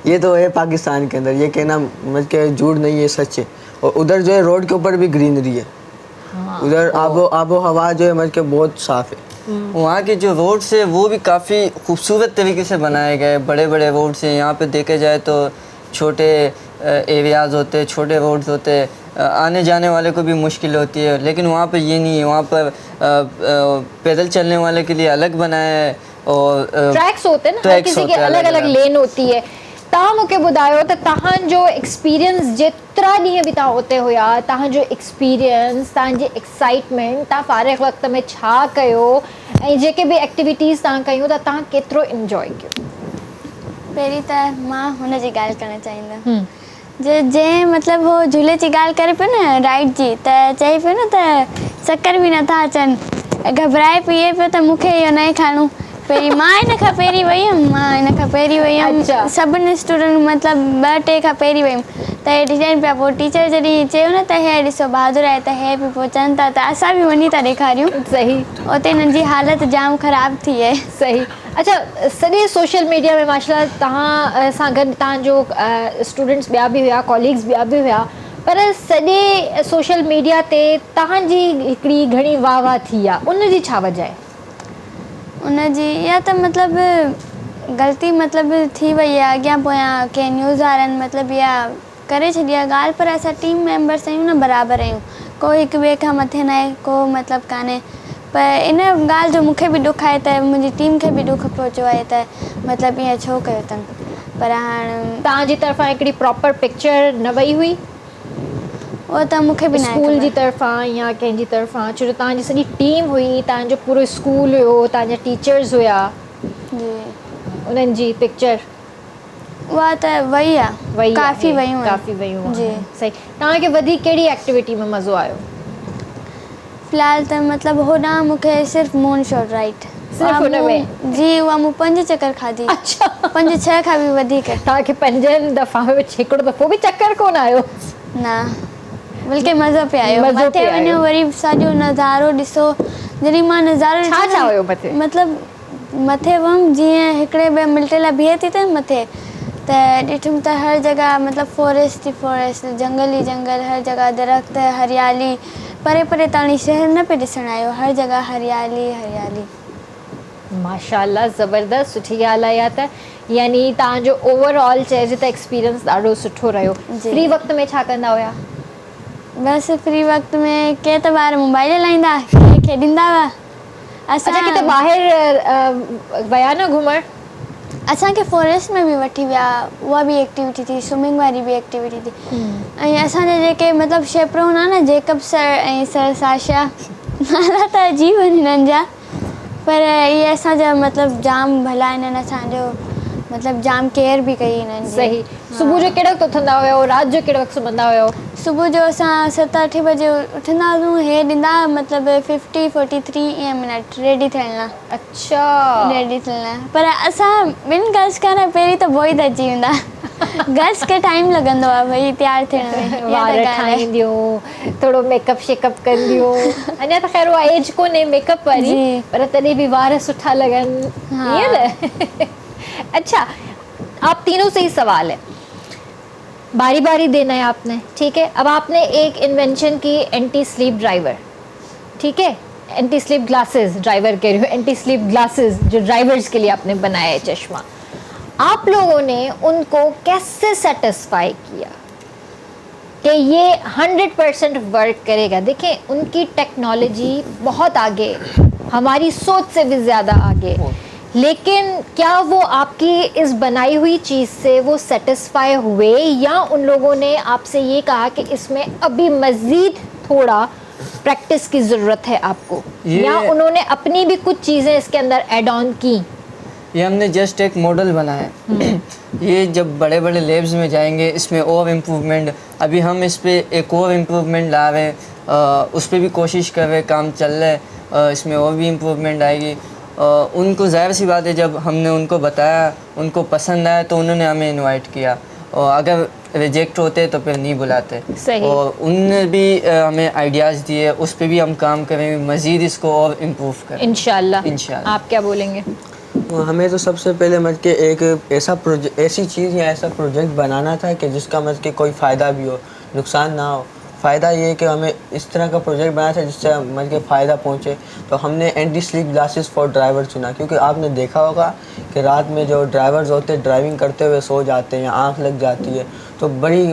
ये तो है पाकिस्तान के अंदर, ये कहना मतलब के झूठ नहीं है, सच है। और उधर जो है रोड के ऊपर भी ग्रीनरी है। हाँ, उधर आबो हवा जो है मतलब के बहुत साफ है। वहाँ के जो रोड्स है वो भी काफ़ी खूबसूरत तरीके से बनाए गए, बड़े बड़े रोड्स हैं। यहाँ पे देखे जाए तो छोटे एरियाज़ होते हैं, छोटे रोड्स होते हैं, आने जाने वाले को भी मुश्किल होती है, लेकिन वहाँ पे ये नहीं है। वहाँ पर पैदल चलने वाले के लिए अलग बनाया है, और ट्रैक्स होते हैं ना, हर किसी के अलग अलग लेन होती है। तव्हां मूंखे ॿुधायो त तव्हांजो एक्सपीरियंस जेतिरा ॾींहं बि तव्हां उते हुया, तव्हांजो एक्सपीरियंस, तव्हांजी एक्साइटमेंट, तव्हां फारिग वक़्त में छा कयो, ऐं जेके बि एक्टिविटीज़ तव्हां कयूं त तव्हां केतिरो इंजॉय कयो? पहिरीं त मां हुन जी ॻाल्हि करणु चाहींदमि जंहिं मतिलबु हो झूले जी ॻाल्हि करे पियो न राइड जी, त चई पियो न त चकर बि नथा अचनि, घबराए पिए पियो त मूंखे इहो न खणो। पहिरीं मां इन खां पहिरीं वई हुयमि, सभिनी स्टूडेंट मतिलबु 2-3 खां पहिरीं वई हुयमि, त हे ॾिसनि पिया। पोइ टीचर जॾहिं चयो न त हे ॾिसो बहादुर आहे, त हे बि पहुचनि था, त असां बि वञी था ॾेखारियूं। सही, उते हिननि जी हालत जाम ख़राबु थी आहे। सही। अच्छा, सॼे सोशल मीडिया में माशाल्लाह तव्हां सां गॾु तव्हांजो स्टूडेंट्स ॿिया बि हुया, कॉलीग्स ॿिया बि हुया, पर सॼे सोशल मीडिया ते तव्हांजी हिकिड़ी घणी वाह थी आहे, उनजी छा वजह आहे? उनजी इहा त मतिलबु ग़लती मतिलबु थी वई आहे, अॻियां पोयां के न्यूज़ वारनि मतिलबु इहा करे छॾी आहे ॻाल्हि, पर असां टीम मेंबर्स आहियूं न, बराबरि आहियूं, को हिक ॿिए खां मथे न आहे, को मतिलबु कान्हे। पर इन ॻाल्हि जो मूंखे बि ॾुख आहे, त मुंहिंजी टीम खे बि ॾुख पहुचो आहे त मतिलबु ईअं छो कयो अथनि। पर हाणे तव्हांजी तरफ़ां हिकिड़ी प्रॉपर पिक्चर न वई हुई उहो त मूंखे बि न आहे स्कूल जी तरफ़ां या कंहिंजी तरफ़ां, छो जो तव्हांजी सॼी टीम हुई, तव्हांजो पूरो स्कूल हुयो, तव्हांजा टीचर्स हुया, जी उन्हनि जी पिक्चर उहा त वई आहे, काफ़ी वयूं जी। सही। तव्हांखे वधीक कहिड़ी एक्टिविटी में मज़ो आयो? फ़िलहाल त मतिलबु होॾां मूंखे सिर्फ़ु मून शॉट राइट सिर्फ़ु हुन में जी, उहा मूं 5 चकर खाधी। अच्छा, 5-6 खां बि वधीक। तव्हांखे 5 दफ़ा हिकिड़ो दफ़ो बि चकर कोन आयो? न, बल्कि मज़ो पियो आयो। मथे वञो, वरी सॼो नज़ारो ॾिसो। जॾहिं मां नज़ारो छा हुयो मथे? मतिलबु मथे वयमि, जीअं हिकिड़े ॿिए मिल्टे लाइ बीहे थी त मथे, त ॾिठुमि त हर जॻह मतिलबु फॉरेस्ट ई फॉरेस्ट, जंगल ई जंगल, हर जॻह दरख़्त, हरियाली, परे परे ताणी शहर न पियो ॾिसणु आयो, हर जॻह हरियाली हरियाली। माशाल्लाह ज़बरदस्त सुठी ॻाल्हि आहे इहा त यानी तव्हांजो ओवरऑल चइजे त एक्सपीरियंस ॾाढो सुठो रहियो जी। फ्री वक़्त में छा कंदा हुया बस फ्री वक्त में के त ॿार मोबाइल हलाईंदा के खेॾींदा हुआ अच्छा किथे ॿाहिरि विया न घुमण असांखे फॉरेस्ट में बि वठी विया उहा बि एक्टिविटी थी स्विमिंग वारी बि एक्टिविटी थी ऐं असांजा जेके मतिलबु शेपरोन आहे न जेकब सर ऐं सर साशा नाला त अजीब आहिनि हिननि जा पर इहे असांजा मतिलबु जाम भला हिननि असांजो मतिलबु जाम केयर बि कई हिननि जी। सही सुबुह जो कहिड़े वक़्तु उथंदा हुयो राति जो कहिड़े वक़्तु सुम्हंदा हुयो सुबुह जो असां 7-8 बजे उथंदा हुआसीं हे ॾींदा मतिलबु 50-43 ईअं मिनट रेडी थियण लाइ अच्छा रेडी थियण लाइ पर असां ॿिनि गर्ल्स खां न पहिरीं त बोई त अची वेंदा गर्ल्स खे टाइम लॻंदो आहे भई तयारु थियण में इहा त वार ॻाल्हि आहे। ठाहींदियूं थोरो मेकअप शेकअप कंदियूं अञा त ख़ैर उहा एज कोन्हे मेकअप वारी जी। पर तॾहिं बि वार सुठा लॻनि हाँ। ईअं न अच्छा आप तीनों से ही सवाल है बारी बारी देना है आपने ठीक है अब आपने एक इन्वेंशन की एंटी स्लीप ड्राइवर ठीक है एंटी स्लीप ग्लासेस ड्राइवर कह रही हूँ एंटी स्लीप ग्लासेस जो ड्राइवर्स के लिए आपने बनाया है चश्मा आप लोगों ने उनको कैसे सेटिस्फाई किया कि ये 100% वर्क करेगा देखें उनकी टेक्नोलॉजी बहुत आगे हमारी सोच से भी ज़्यादा आगे लेकिन क्या वो आपकी इस बनाई हुई चीज़ से वो सेटिस्फाई हुए या उन लोगों ने आपसे ये कहा कि इसमें अभी मज़ीद थोड़ा प्रैक्टिस की ज़रूरत है आपको या उन्होंने अपनी भी कुछ चीज़ें इसके अंदर ऐड ऑन की ये हमने जस्ट एक मॉडल बनाया ये जब बड़े बड़े लैब्स में जाएंगे इसमें और इम्प्रूवमेंट अभी हम इस पे एक और इम्प्रूवमेंट ला रहे हैं उस पर भी कोशिश कर रहे काम चल रहा है इसमें और भी इम्प्रूवमेंट आएगी उनको ज़ाहिर सी बात है जब हमने उनको बताया उनको पसंद आया तो उन्होंने हमें इनवाइट किया और अगर रिजेक्ट होते तो फिर नहीं बुलाते सही। और उनने भी हमें आइडियाज़ दिए उस पर भी हम काम करेंगे मज़ीद इसको और इम्प्रूव करें इंशाल्लाह आप क्या बोलेंगे हमें तो सबसे पहले मतलब कि एक ऐसा प्रोजेक्ट ऐसी चीज़ या ऐसा प्रोजेक्ट बनाना था कि जिसका मतलब कि कोई फ़ायदा भी हो नुकसान ना हो फ़ायदा ये है कि हमें इस तरह का प्रोजेक्ट बनाना था जिससे मतलब कि फ़ायदा पहुँचे तो हमने anti sleep glasses for driver चुना क्योंकि आपने देखा होगा कि रात में जो ड्राइवर्स होते हैं ड्राइविंग करते हुए सो जाते हैं या आँख लग जाती है तो बड़ी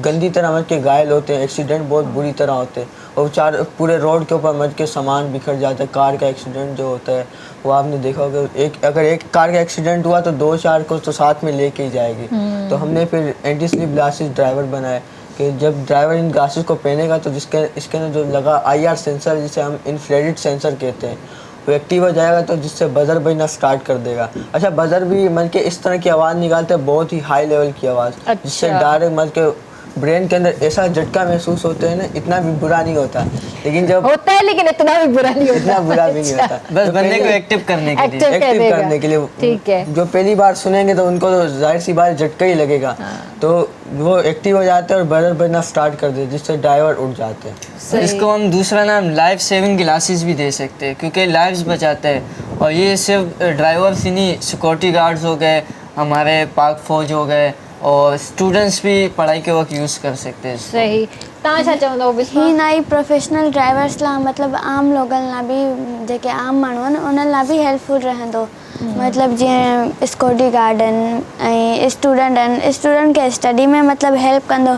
गंदी तरह मतलब के घायल होते हैं एक्सीडेंट बहुत बुरी तरह होते हैं और पूरे रोड के ऊपर मतलब के सामान बिखर जाता है कार का एक्सीडेंट जो होता है वो आपने देखा होगा अगर एक कार का एक्सीडेंट हुआ तो 2-4 को तो साथ में लेके ही जाएगी तो हमने फिर एंटी स्लीप ग्लासेस ड्राइवर बनाए कि जब ड्राइवर इन ग्लासेस को पहनेगा तो इसके अंदर जो लगा IR सेंसर जिसे हम इंफ्रारेड सेंसर कहते हैं वो एक्टिव हो जाएगा तो जिससे बजर बजना स्टार्ट कर देगा अच्छा बजर भी मतलब कि इस तरह की आवाज़ निकालते हैं बहुत ही हाई लेवल की आवाज़ जिससे डायरेक्ट मतलब के ब्रेन के अंदर ऐसा झटका महसूस होता है ना इतना भी बुरा नहीं होता लेकिन जब होता है लेकिन इतना भी बुरा नहीं होता इतना बुरा भी नहीं होता बस बंदे को एक्टिव करने के लिए एक्टिव करने के लिए ठीक है जो पहली बार सुनेंगे तो उनको तो जाहिर सी बात झटका ही लगेगा तो वो एक्टिव हो जाते हैं और बजर बजना स्टार्ट कर देते जिससे ड्राइवर उठ जाते हैं इसको हम दूसरा नाम लाइफ सेविंग ग्लासेस भी दे सकते हैं क्योंकि लाइव्स बचाते हैं और ये सिर्फ ड्राइवर्स ही नहीं सिक्योरिटी गार्ड्स हो गए हमारे पाक फौज हो गए और स्टूडेंट्स भी पढ़ाई के वक्त यूज़ कर सकते हैं सही तव्हां छा चवंदव बिस्मा ही ना ही प्रोफेशनल ड्राइवर्स लाइ मतिलबु आम लोगनि लाइ बि जेके आम माण्हू आहिनि उन्हनि लाइ बि हेल्पफुल रहंदो मतिलबु जीअं सिक्योरिटी गार्ड आहिनि ऐं स्टूडेंट आहिनि स्टूडेंट खे स्टडी में मतिलबु हेल्प कंदो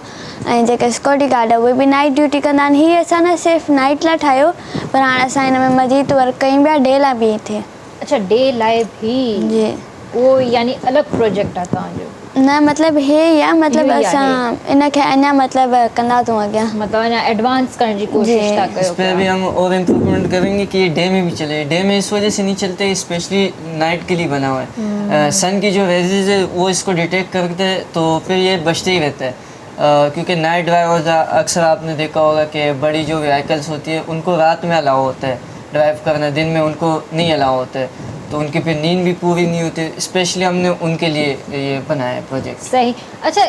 ऐं जेके सिक्योरिटी गार्ड आहे उहे बि नाइट ड्यूटी कंदा आहिनि हीअ असां न सिर्फ़ु नाइट लाइ ठाहियो पर हाणे असां हिन में मज़ीद वर्क कयूं पिया डे लाइ बि थिए अच्छा डे लाइ भी जी वो यानी अलॻि प्रोजेक्ट आहे तव्हांजो न मतिलबु हे ई आहे मतिलबु इहो ई असां इनखे अञा मतिलबु कंदा अथऊं अॻियां मतलब अञा एडवांस करण जी कोशिश था इस कयो पर भी हम और इम्प्रूवमेंट करेंगे कि ये डे में भी चले डे में इस वजह से नहीं चलते स्पेशली नाइट के लिए बना हुआ है सन की जो रेजेज है वो इसको डिटेक्ट करते हैं तो फिर ये बचते ही रहता है क्योंकि नाइट ड्राइवर अक्सर आपने देखा होगा कि बड़ी जो व्हीकल्स होती है उनको रात में अलाउ होता है ड्राइव करना दिन में उनको नहीं अलाउ होता है तो उनकी फिर नींद भी पूरी नहीं होती स्पेशली हमने उनके लिए ये बनाया प्रोजेक्ट सही अच्छा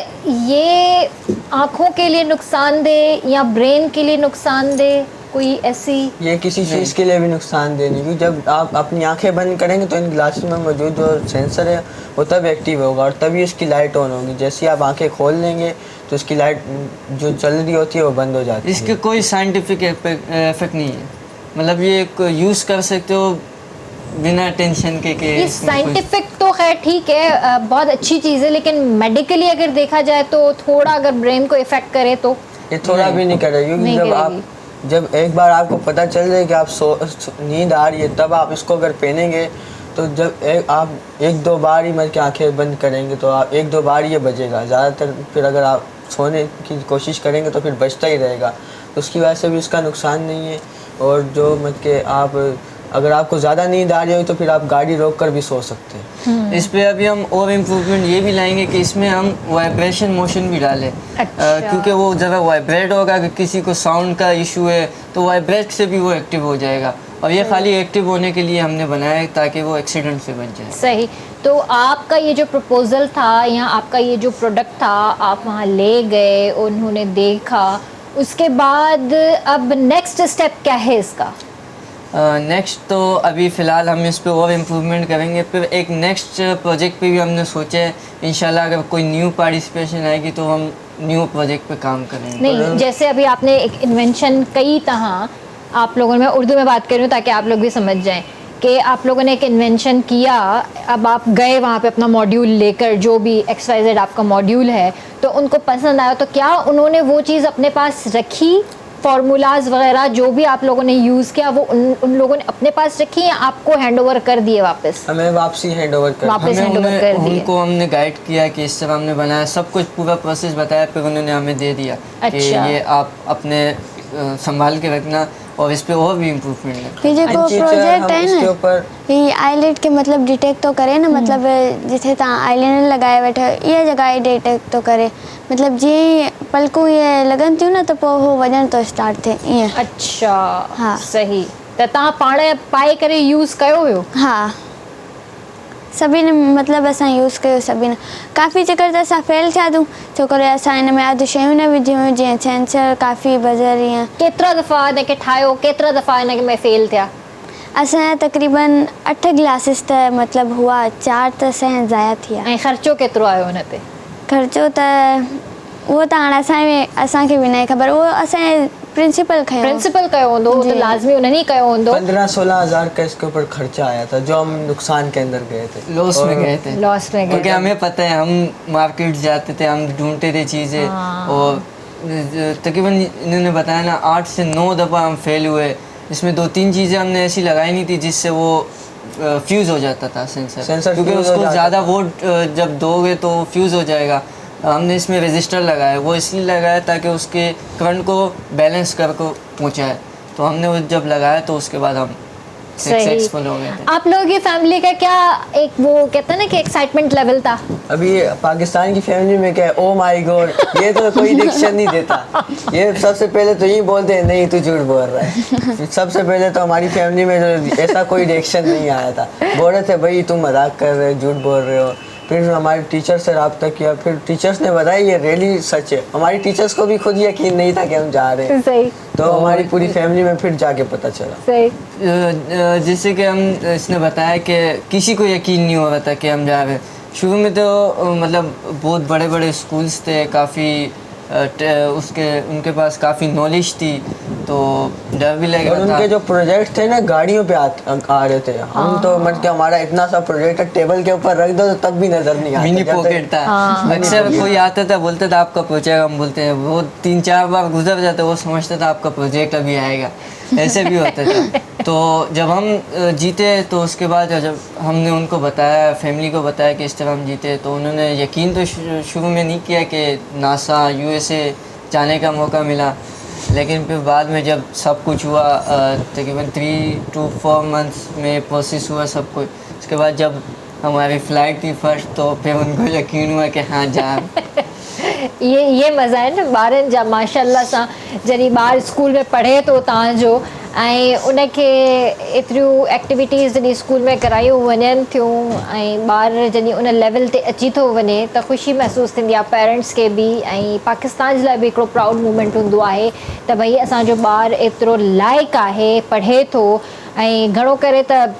ये आँखों के लिए नुकसानदेह या ब्रेन के लिए नुकसानदेह कोई ऐसी ये किसी चीज़ के लिए भी नुकसानदेह नहीं क्योंकि जब आप अपनी आंखें बंद करेंगे तो इन ग्लासेस में मौजूद जो सेंसर है वो तब एक्टिव होगा और तभी इसकी लाइट ऑन होगी जैसे ही आप आंखें खोल लेंगे तो इसकी लाइट जो चल रही होती है वो बंद हो जाती है इसके कोई साइंटिफिक इफेक्ट नहीं है मतलब ये यूज़ कर सकते हो बिना टेंशन के ये इसमें कोई- साइंटिफिक तो खैर ठीक है, बहुत अच्छी चीज़ है, लेकिन मेडिकली अगर देखा जाए तो थोड़ा अगर ब्रेन को इफेक्ट करे तो ये थोड़ा भी नहीं करेगा, क्योंकि नहीं जब आप करेगी। जब एक बार आपको पता चल जाए कि आप नींद आ रही है, तब आप इसको अगर पहनेंगे तो जब आप एक दो बार ही मतलब कि आंखें बंद करेंगे तो आप एक दो बार ये बजेगा, ज़्यादातर फिर अगर आप सोने की कोशिश करेंगे तो फिर बजता ही रहेगा, तो उसकी वजह से भी इसका नुकसान नहीं है। और जो मतलब कि आप अगर आपको ज़्यादा नींद आ रही हो तो फिर आप गाड़ी रोक कर भी सो सकते हैं। इस पे अभी हम और इम्प्रूवमेंट ये भी लाएंगे कि इसमें हम वाइब्रेशन मोशन भी डालें। अच्छा। क्योंकि वो ज़रा वाइब्रेट होगा, अगर किसी को साउंड का इशू है तो वाइब्रेट से भी वो एक्टिव हो जाएगा, और ये खाली एक्टिव होने के लिए हमने बनाया है ताकि वो एक्सीडेंट से बच जाए। सही। तो आपका ये जो प्रपोजल था या आपका ये जो प्रोडक्ट था, आप वहाँ ले गए, उन्होंने देखा, उसके बाद अब नेक्स्ट स्टेप क्या है इसका? नेक्स्ट तो अभी फ़िलहाल हम इस पे और इम्प्रूवमेंट करेंगे, फिर एक नेक्स्ट प्रोजेक्ट पे भी हमने सोचा है इंशाल्लाह अगर कोई न्यू पार्टिसिपेशन आएगी तो हम न्यू प्रोजेक्ट पे काम करेंगे। नहीं, जैसे अभी आपने एक इन्वेंशन कई तरह, आप लोगों ने, मैं उर्दू में बात कर रही हूँ ताकि आप लोग भी समझ जाएं कि आप लोगों ने एक इन्वेंशन किया, अब आप गए वहाँ पे अपना मॉड्यूल लेकर, जो भी XYZ आपका मॉड्यूल है, तो उनको पसंद आया, तो क्या उन्होंने वो चीज़ अपने पास रखी, फार्मूलाज वगैरह जो भी आप लोगों ने यूज़ किया वो उन लोगों ने अपने पास रखी या आपको हैंड ओवर कर दिए वापस? हमें वापसी हैंड ओवर कर वापस हमें हैंड ओवर कर दिए। उनको हमने गाइड किया कि इस तरह हमने बनाया, सब कुछ पूरा प्रोसेस बताया, फिर उन्होंने हमें दे दिया कि अच्छा। ये आप अपने संभाल के रखना और इस पे और भी इम्प्रूवमेंट है। फिर जो इन फ्यूचर प्रोजेक्ट हम है इसके ना, ऊपर ये आईलेट के मतलब डिटेक्ट तो करे ना, मतलब जिथे तव्हां आईलाइनर लगाए बैठे ये जगह डिटेक्ट तो करे, मतलब जीअं पलकूं ये लगन थियूं न त पोइ हो वञण तो स्टार्ट थिए ईअं। अच्छा, हाँ। सही। त तव्हां पाण पाए करे यूज़ कयो हुयो? हाँ, सभी ने मतलब असां यूज़ कयो, सभी ने काफ़ी चकर त असां फेल थिया थियूं, छो करे असां हिन में अधु शयूं न विधियूं हुयूं, जीअं सेंसर, काफ़ी बज़र ईअं। केतिरा दफ़ा हिनखे ठाहियो, केतिरा दफ़ा हिनखे में फेल थिया? असांजा तक़रीबन 8 ग्लासिस त मतलब हुआ, 4 त असांजा ज़ाया थिया। ऐं ख़र्चो केतिरो आयो हुन ते? ख़र्चो त उहो त हाणे असांखे बि न आहे ख़बर, उहो असांजे प्रिंसिपल खयो। प्रिंसिपल कयो हूंदो, तो जी। लाज़मी उन्हनि ही कयो हूंदो। 15-16 हज़ार का इसके ऊपर खर्चा आया था, जो हम नुकसान के अंदर गए थे। लॉस में गए थे, लॉस में गए क्योंकि थे। हमें पता है हम मार्केट जाते थे, हम ढूंढते थे चीज़ें, हाँ। और तकरीबन इन्होंने बताया ना 8 से 9 दफ़ा हम फेल हुए। इसमें 2-3 चीज़ें हमने ऐसी लगाई नहीं थी जिससे वो फ्यूज़ हो जाता था सेंसर, क्योंकि फ्यूज़ हो उसको जाता ज़्यादा वोट जब दोगे तो फ्यूज़ हो जाएगा। हमने इसमें रजिस्टर लगाया, वो इसलिए लगाया ताकि उसके करंट को बैलेंस करके पहुँचाए, तो हमने वो जब लगाया तो उसके बाद हम सही। सक्सेसफुल हो गए थे। आप लोगों की फैमिली का क्या एक वो कहते हैं ना कि एक्साइटमेंट लेवल था? अभी पाकिस्तान की फैमिली में क्या है, ओ माय गॉड, ये तो कोई रिएक्शन नहीं देता। ये सबसे पहले तो यही बोलते हैं नहीं तू झूठ बोल रहा है। सबसे पहले तो हमारी फैमिली में जो ऐसा कोई रिएक्शन नहीं आया था, बोल रहे थे भाई तुम मजाक कर रहे हो, झूठ बोल रहे हो। फिर हमारे टीचर से रब्ता किया, फिर टीचर्स ने बताया ये रियली सच है। हमारी टीचर्स को भी खुद यकीन नहीं था कि हम जा रहे हैं, सही। तो हमारी पूरी फैमिली में फिर जाके पता चला। सही। जैसे कि हम इसने बताया कि किसी को यकीन नहीं हो रहा था कि हम जा रहे हैं। शुरू में तो मतलब बहुत बड़े बड़े स्कूल्स थे, काफ़ी उनके पास काफ़ी नॉलेज थी, तो डर भी लग और रहा था। उनके जो प्रोजेक्ट थे ना गाड़ियों पे आ रहे थे, हम तो मतलब कि हमारा इतना सा प्रोजेक्ट टेबल के ऊपर रख दो तो तब भी नजर नहीं आता। मिनी जब तक- पॉकेट था। अक्सर कोई आता था बोलता था आपका प्रोजेक्ट, हम बोलते हैं वो 3-4 बार गुजर जाता, वो समझता था आपका प्रोजेक्ट अभी आएगा, ऐसे भी होता था। तो जब हम जीते तो उसके बाद जब हमने उनको बताया, फैमिली को बताया कि इस तरह हम जीते, तो उन्होंने यकीन तो शुरू में नहीं किया कि नासा USA जाने का मौका मिला, लेकिन फिर बाद में जब सब कुछ हुआ, तकरीबन 3 to 4 मंथ्स में प्रोसेस हुआ सब कुछ, उसके बाद जब हमारी फ़्लाइट थी फर्स्ट, तो फिर उनको यकीन हुआ कि हाँ जा। ये मज़ा है न ॿारनि जा, माशाल्लाह सां जॾहिं ॿार स्कूल में पढ़े थो तव्हांजो, ऐं उनखे एतिरियूं एक्टिविटीज़ जॾहिं स्कूल में करायूं वञनि थियूं, ऐं ॿार जॾहिं उन लेवल ते अची थो वञे त ख़ुशी महसूसु थींदी आहे पेरेंट्स खे बि, ऐं पाकिस्तान जे लाइ बि हिकिड़ो प्राउड मूमेंट हूंदो आहे त भई असांजो ॿारु एतिरो लाइक़ु आहे, पढ़े थो, ऐं घणो करे त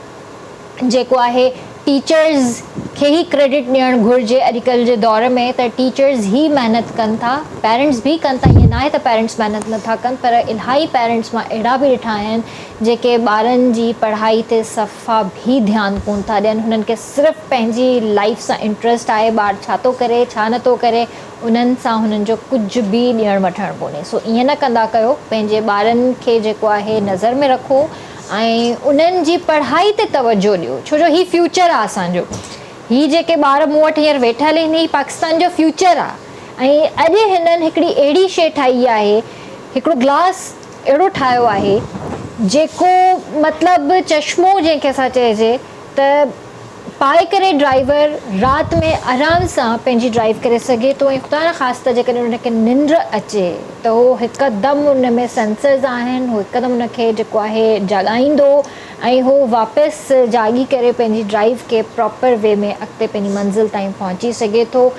जेको आहे टीचर्स खे ई क्रेडिट ॾियणु घुरिजे अॼुकल्ह जे दौर में त टीचर्स ई महिनत कनि था, पेरेंट्स बि कनि था, ईअं न आहे त पेरेंट्स महिनत नथा कनि, पर इलाही पेरेंट्स मां अहिड़ा बि ॾिठा आहिनि जेके ॿारनि जी पढ़ाई ते सफ़ा बि ध्यानु कोन था ॾियनि। हुननि खे सिर्फ़ु पंहिंजी लाइफ सां इंट्रस्ट आहे, ॿारु छा थो करे छा नथो करे, उन्हनि सां हुननि जो कुझु बि ॾियणु वठणु कोन्हे। सो ईअं न कंदा कयो, पंहिंजे ॿारनि खे जेको आहे नज़र में रखो ऐं उन्हनि जी पढ़ाई ते तवजो ॾियो, छो जो हीउ फ्यूचर आहे असांजो। हीअ जेके ॿार मूं वटि हींअर वेठल आहिनि ही पाकिस्तान जो फ्यूचर आहे। ऐं अॼु हिननि हिकिड़ी अहिड़ी शइ ठाही आहे, हिकिड़ो ग्लास अहिड़ो ठाहियो आहे जेको मतिलबु चश्मो जंहिंखे असां चइजे त पाए करे ड्राइवर राति में आराम सां पंहिंजी ड्राइव करे सघे थो। ऐं ख़ुदा न ख़ासि त जेकॾहिं उनखे निंड अचे त उहो हिकदमि उन में सेंसर्स आहिनि, उहो हिकदमि उनखे जेको आहे जॻाईंदो ऐं उहो वापसि जाॻी करे पंहिंजी ड्राइव खे प्रॉपर वे में अॻिते पंहिंजी मंज़िल ताईं पहुची सघे थो।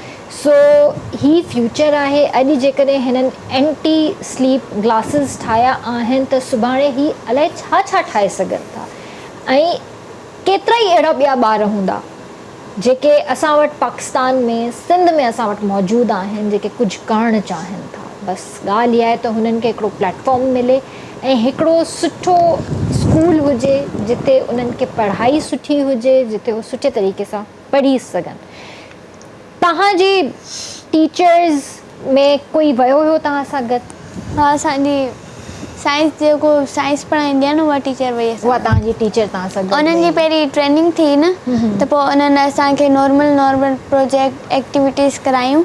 सो ही फ्यूचर आहे। अॼु जेकॾहिं हिननि एंटी स्लीप ग्लासिस ठाहिया आहिनि त सुभाणे ही अलाए छा छा ठाहे सघनि था। ऐं केतिरा ई अहिड़ा ॿिया ॿार हूंदा जेके असां वटि पाकिस्तान में सिंध में असां वटि मौजूदु आहिनि जेके कुझु करणु चाहिनि था। बसि ॻाल्हि इहा आहे त हुननि खे हिकिड़ो प्लेटफॉर्म मिले ऐं हिकिड़ो सुठो स्कूल हुजे जिते उन्हनि खे पढ़ाई सुठी हुजे, जिते उहे सुठे तरीक़े सां पढ़ी सघनि। तव्हांजी टीचर्स में कोई वियो हुयो तव्हां सां गॾु? हा, असांजी साइंस जेको साइंस पढ़ाईंदी आहे न उहा टीचर वई उहा तव्हांजी टीचर तव्हां सां गॾु? उन्हनि जी पहिरीं ट्रेनिंग थी न, त पोइ उन्हनि असांखे नॉर्मल प्रोजेक्ट एक्टिविटीज़ करायूं।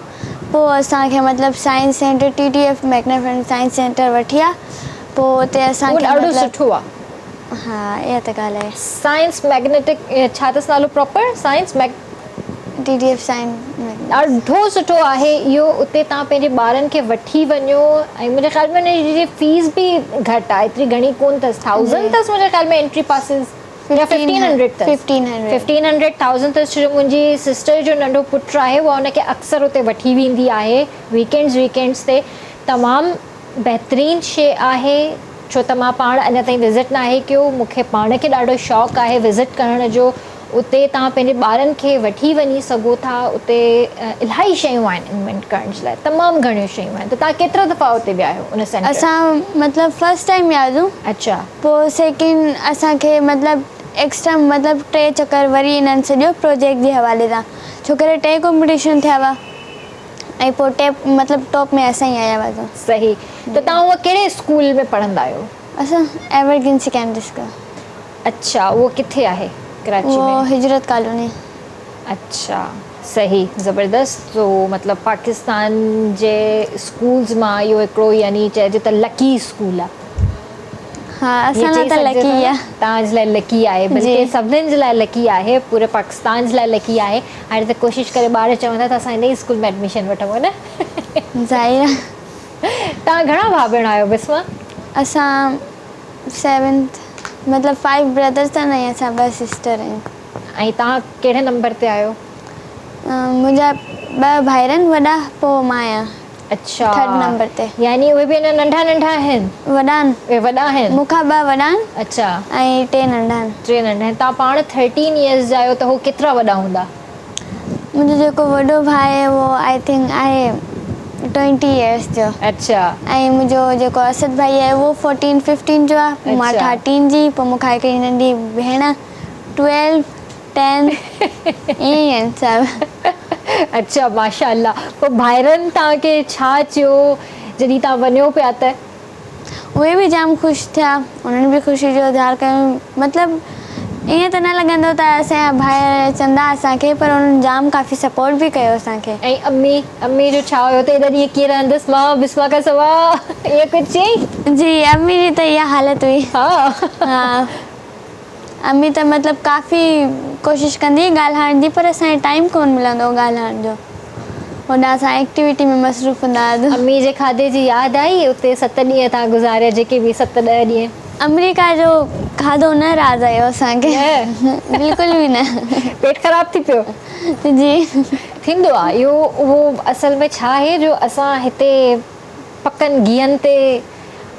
पोइ असांखे मतिलबु science centre TTF magnet science centre वठी आहे। पोइ उते असांखे ॾाढो सुठो आहे। हा, इहा त ॻाल्हि आहे। साइंस मैग्नेटिक छा अथसि नालो प्रॉपर? साइंस TTF साइंस ॾाढो सुठो आहे इहो। उते तव्हां पंहिंजे ॿारनि खे वठी वञो ऐं मुंहिंजे ख़्याल में हुन जी फीस बि घटि आहे, एतिरी घणी कोन अथसि। 1000 अथसि मुंहिंजे ख़्याल में एंट्री पासिस, या 1500 अथसि। 1500 अथसि। छो मुंहिंजी सिस्टर जो नंढो पुटु आहे, उहा हुनखे अक्सर उते वठी वेंदी आहे वीकेंड्स ते। तमामु बहितरीनु शइ आहे, छो त मां पाण अञा ताईं विज़िट न आहे कयो, मूंखे पाण खे ॾाढो शौक़ु आहे विज़िट करण जो। उते तव्हां पंहिंजे ॿारनि खे वठी वञी सघो था। उते इलाही शयूं आहिनि इन्वेंट करण जे लाइ, तमामु घणियूं शयूं आहिनि। त तव्हां केतिरा दफ़ा उते विया आहियो उन सेंटर? असां मतिलबु फर्स्ट टाइम विया आहियूं। अच्छा। पोइ सेकेंड असांखे मतिलबु एक्स्ट्रा मतिलबु 3 चकर वरी इन्हनि सॼो प्रोजेक्ट जे हवाले सां, छो करे 2 कॉम्पिटिशन थिया हुआ ऐं पोइ मतिलबु टॉप में असां ई आया हुआसीं। सही। त तव्हां उहा कहिड़े स्कूल में पढ़ंदा आहियो? असां एवरग्रीन सेकेंडरी स्कूल। अच्छा, उहो किथे आहे? कराची में? वो हिजरत कॉलोनी। अच्छा, सही, ज़बरदस्त। तो मतिलबु पाकिस्तान जे स्कूल्स मां इहो हिकिड़ो यानी चइजे त लकी स्कूल आहे। हा, असां लाइ त लकी आहे। तव्हांजे लाइ लकी आहे, बल्कि सभिनीनि जे लाइ लकी आहे, पूरे पाकिस्तान जे लाइ लकी आहे। हाणे त कोशिशि करे ॿार चवंदा त असां इन ई स्कूल में एडमिशन वठूं न। ज़ाहिर आहे। तव्हां घणा भाउ भेण आहियो बिस्मा? असां 7th, मतिलबु 5 ब्रदर्स त न, असां 2 सिस्टर आहियूं। ऐं तव्हां कहिड़े नंबर ते आहियो? मुंहिंजा 2 भाइर आहिनि वॾा, पोइ मां आहियां। अच्छा, 3rd नंबर ते। यानी उहे बि अञा नंढा आहिनि? वॾा आहिनि। उहे वॾा आहिनि? मूंखां 2 वॾा आहिनि। अच्छा। ऐं 3 नंढा आहिनि। 3 नंढा आहिनि। तव्हां पाण 13 इयर्स जा आहियो, त उहो केतिरा वॾा हूंदा? मुंहिंजो जेको वॾो भाउ आहे उहो आई थिंक आहे 20 इयर्स जो। अच्छा। ऐं मुंहिंजो जेको असद भाई आहे उहो 14-15 जो आहे। मां 13 जी। पोइ मूंखां हिकिड़ी नंढी भेण 12, 10 ईअं ई आहिनि सभु। अच्छा, माशाअल्लाह। पोइ भाइरनि तव्हांखे छा चयो जॾहिं तव्हां वञो पिया त? उहे बि जाम ख़ुशि थिया, उन्हनि बि ख़ुशी जो इज़हार कयूं। मतिलबु ईअं त न लॻंदो त असांजा भाइर चवंदा असांखे, पर उन्हनि जाम काफ़ी सपोर्ट बि कयो असांखे। ऐं अम्मी जो छा हुयो त एॾा ॾींहं कीअं रहंदसि मां बिस्मा खां सवाइ, ईअं कुझु चई? जी, अम्मी जी त इहा हालत हुई। हा, अम्मी त मतिलबु काफ़ी कोशिशि कंदी ॻाल्हाइण जी, पर असांखे टाइम कोन मिलंदो ॻाल्हाइण जो। होॾा असां एक्टिविटी में मसरूफ़ हूंदा हुआसीं। अम्मी जे खाधे जी यादि आई? उते 7 ॾींहं तव्हां गुज़ारिया, जेके बि 7-10 ॾींहं? अमेरिका जो खाधो न राज़ आयो असांखे। बिल्कुलु बि न। पेट ख़राबु थी पियो? जी, थींदो आहे इहो। उहो असल में छा आहे जो असां हिते पकनि घीअनि ते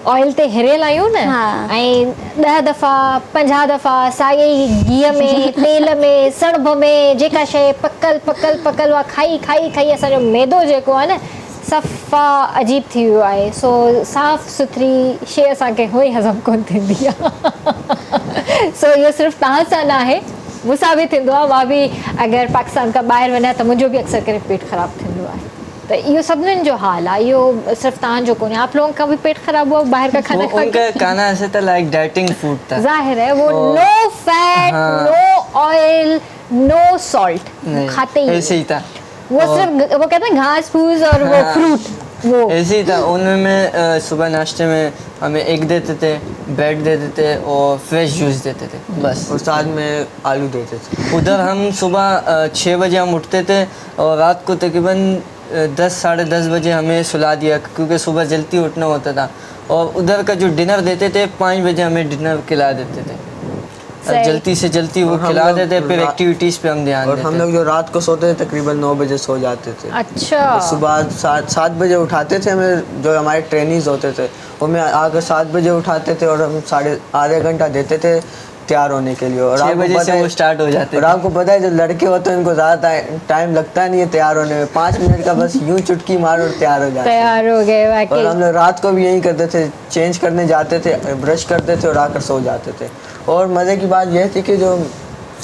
ऑयल ते हिरियल आहियूं न हा। ऐं 10 दफ़ा 50 दफ़ा साॻे ई घीअ में तेल में सणभ में जेका शइ पकल पकल पकल उहा खाई खाई खाई असांजो मैदो जेको आहे न सफ़ा अजीब थी वियो आहे। सो साफ़ सुथरी शइ असांखे उहो ई हज़म कोन थींदी आहे। सो इहो सिर्फ़ु तव्हां सां न आहे, मूंसां बि थींदो आहे। मां बि अगरि पाकिस्तान खां ॿाहिरि वञा त मुंहिंजो बि अक्सर करे पेट ख़राबु थींदो आहे। त इहो सभिनीनि जो हाल आहे, इहो सिर्फ़ु तव्हांजो कोन्हे। आप लोगों का भी पेट खराब हुआ बाहर का खाना खा उनका खाना ऐसे था लाइक डाइटिंग फूड था। जाहिर है वो नो फैट नो ऑयल नो सॉल्ट खाते ही ऐसे ही था। वो सिर्फ वो कहते हैं घास फूस और वो फ्रूट वो ऐसे ही था। उनमें सुबह नाश्ते में हमें एग देते थे, ब्रेड देते थे और फ्रेश जूस देते थे बस। और साथ में आलू देते थे। उधर हम सुबह 6 बजे हम उठते थे और रात को तकरीबन 10 साढ़े 10 बजे हमें सुला दिया, क्योंकि सुबह जल्दी उठना होता था। और उधर का जो डिनर देते थे 5 बजे हमें डिनर खिला देते थे। सही। जल्दी से जल्दी वो और हम खिला लोग देते, फिर रा- एक्टिविटीज़ पे हम ध्यान और देते। हम लोग जो रात को सोते थे तकरीबन 9 बजे सो जाते थे। अच्छा सुबह 7 बजे उठाते थे हमें, जो हमारे ट्रेनिंग्स होते थे वो हमें आकर 7 बजे उठाते थे और हम आधे घंटा देते थे तैयार होने के लिए। और 6 आपको बजे पता से है- वो स्टार्ट हो जाते और थे। आपको पता है जो लड़के होते हैं उनको ज़्यादा टाइम लगता नहीं है तैयार होने में। 5 मिनट का बस यूं चुटकी मारो और तैयार हो जाते हैं। तैयार हो गए और वाकई। हम लोग रात को भी यही करते थे, चेंज करने जाते थे, ब्रश करते थे और आकर सो जाते थे। और मज़े की बात यह थी कि जो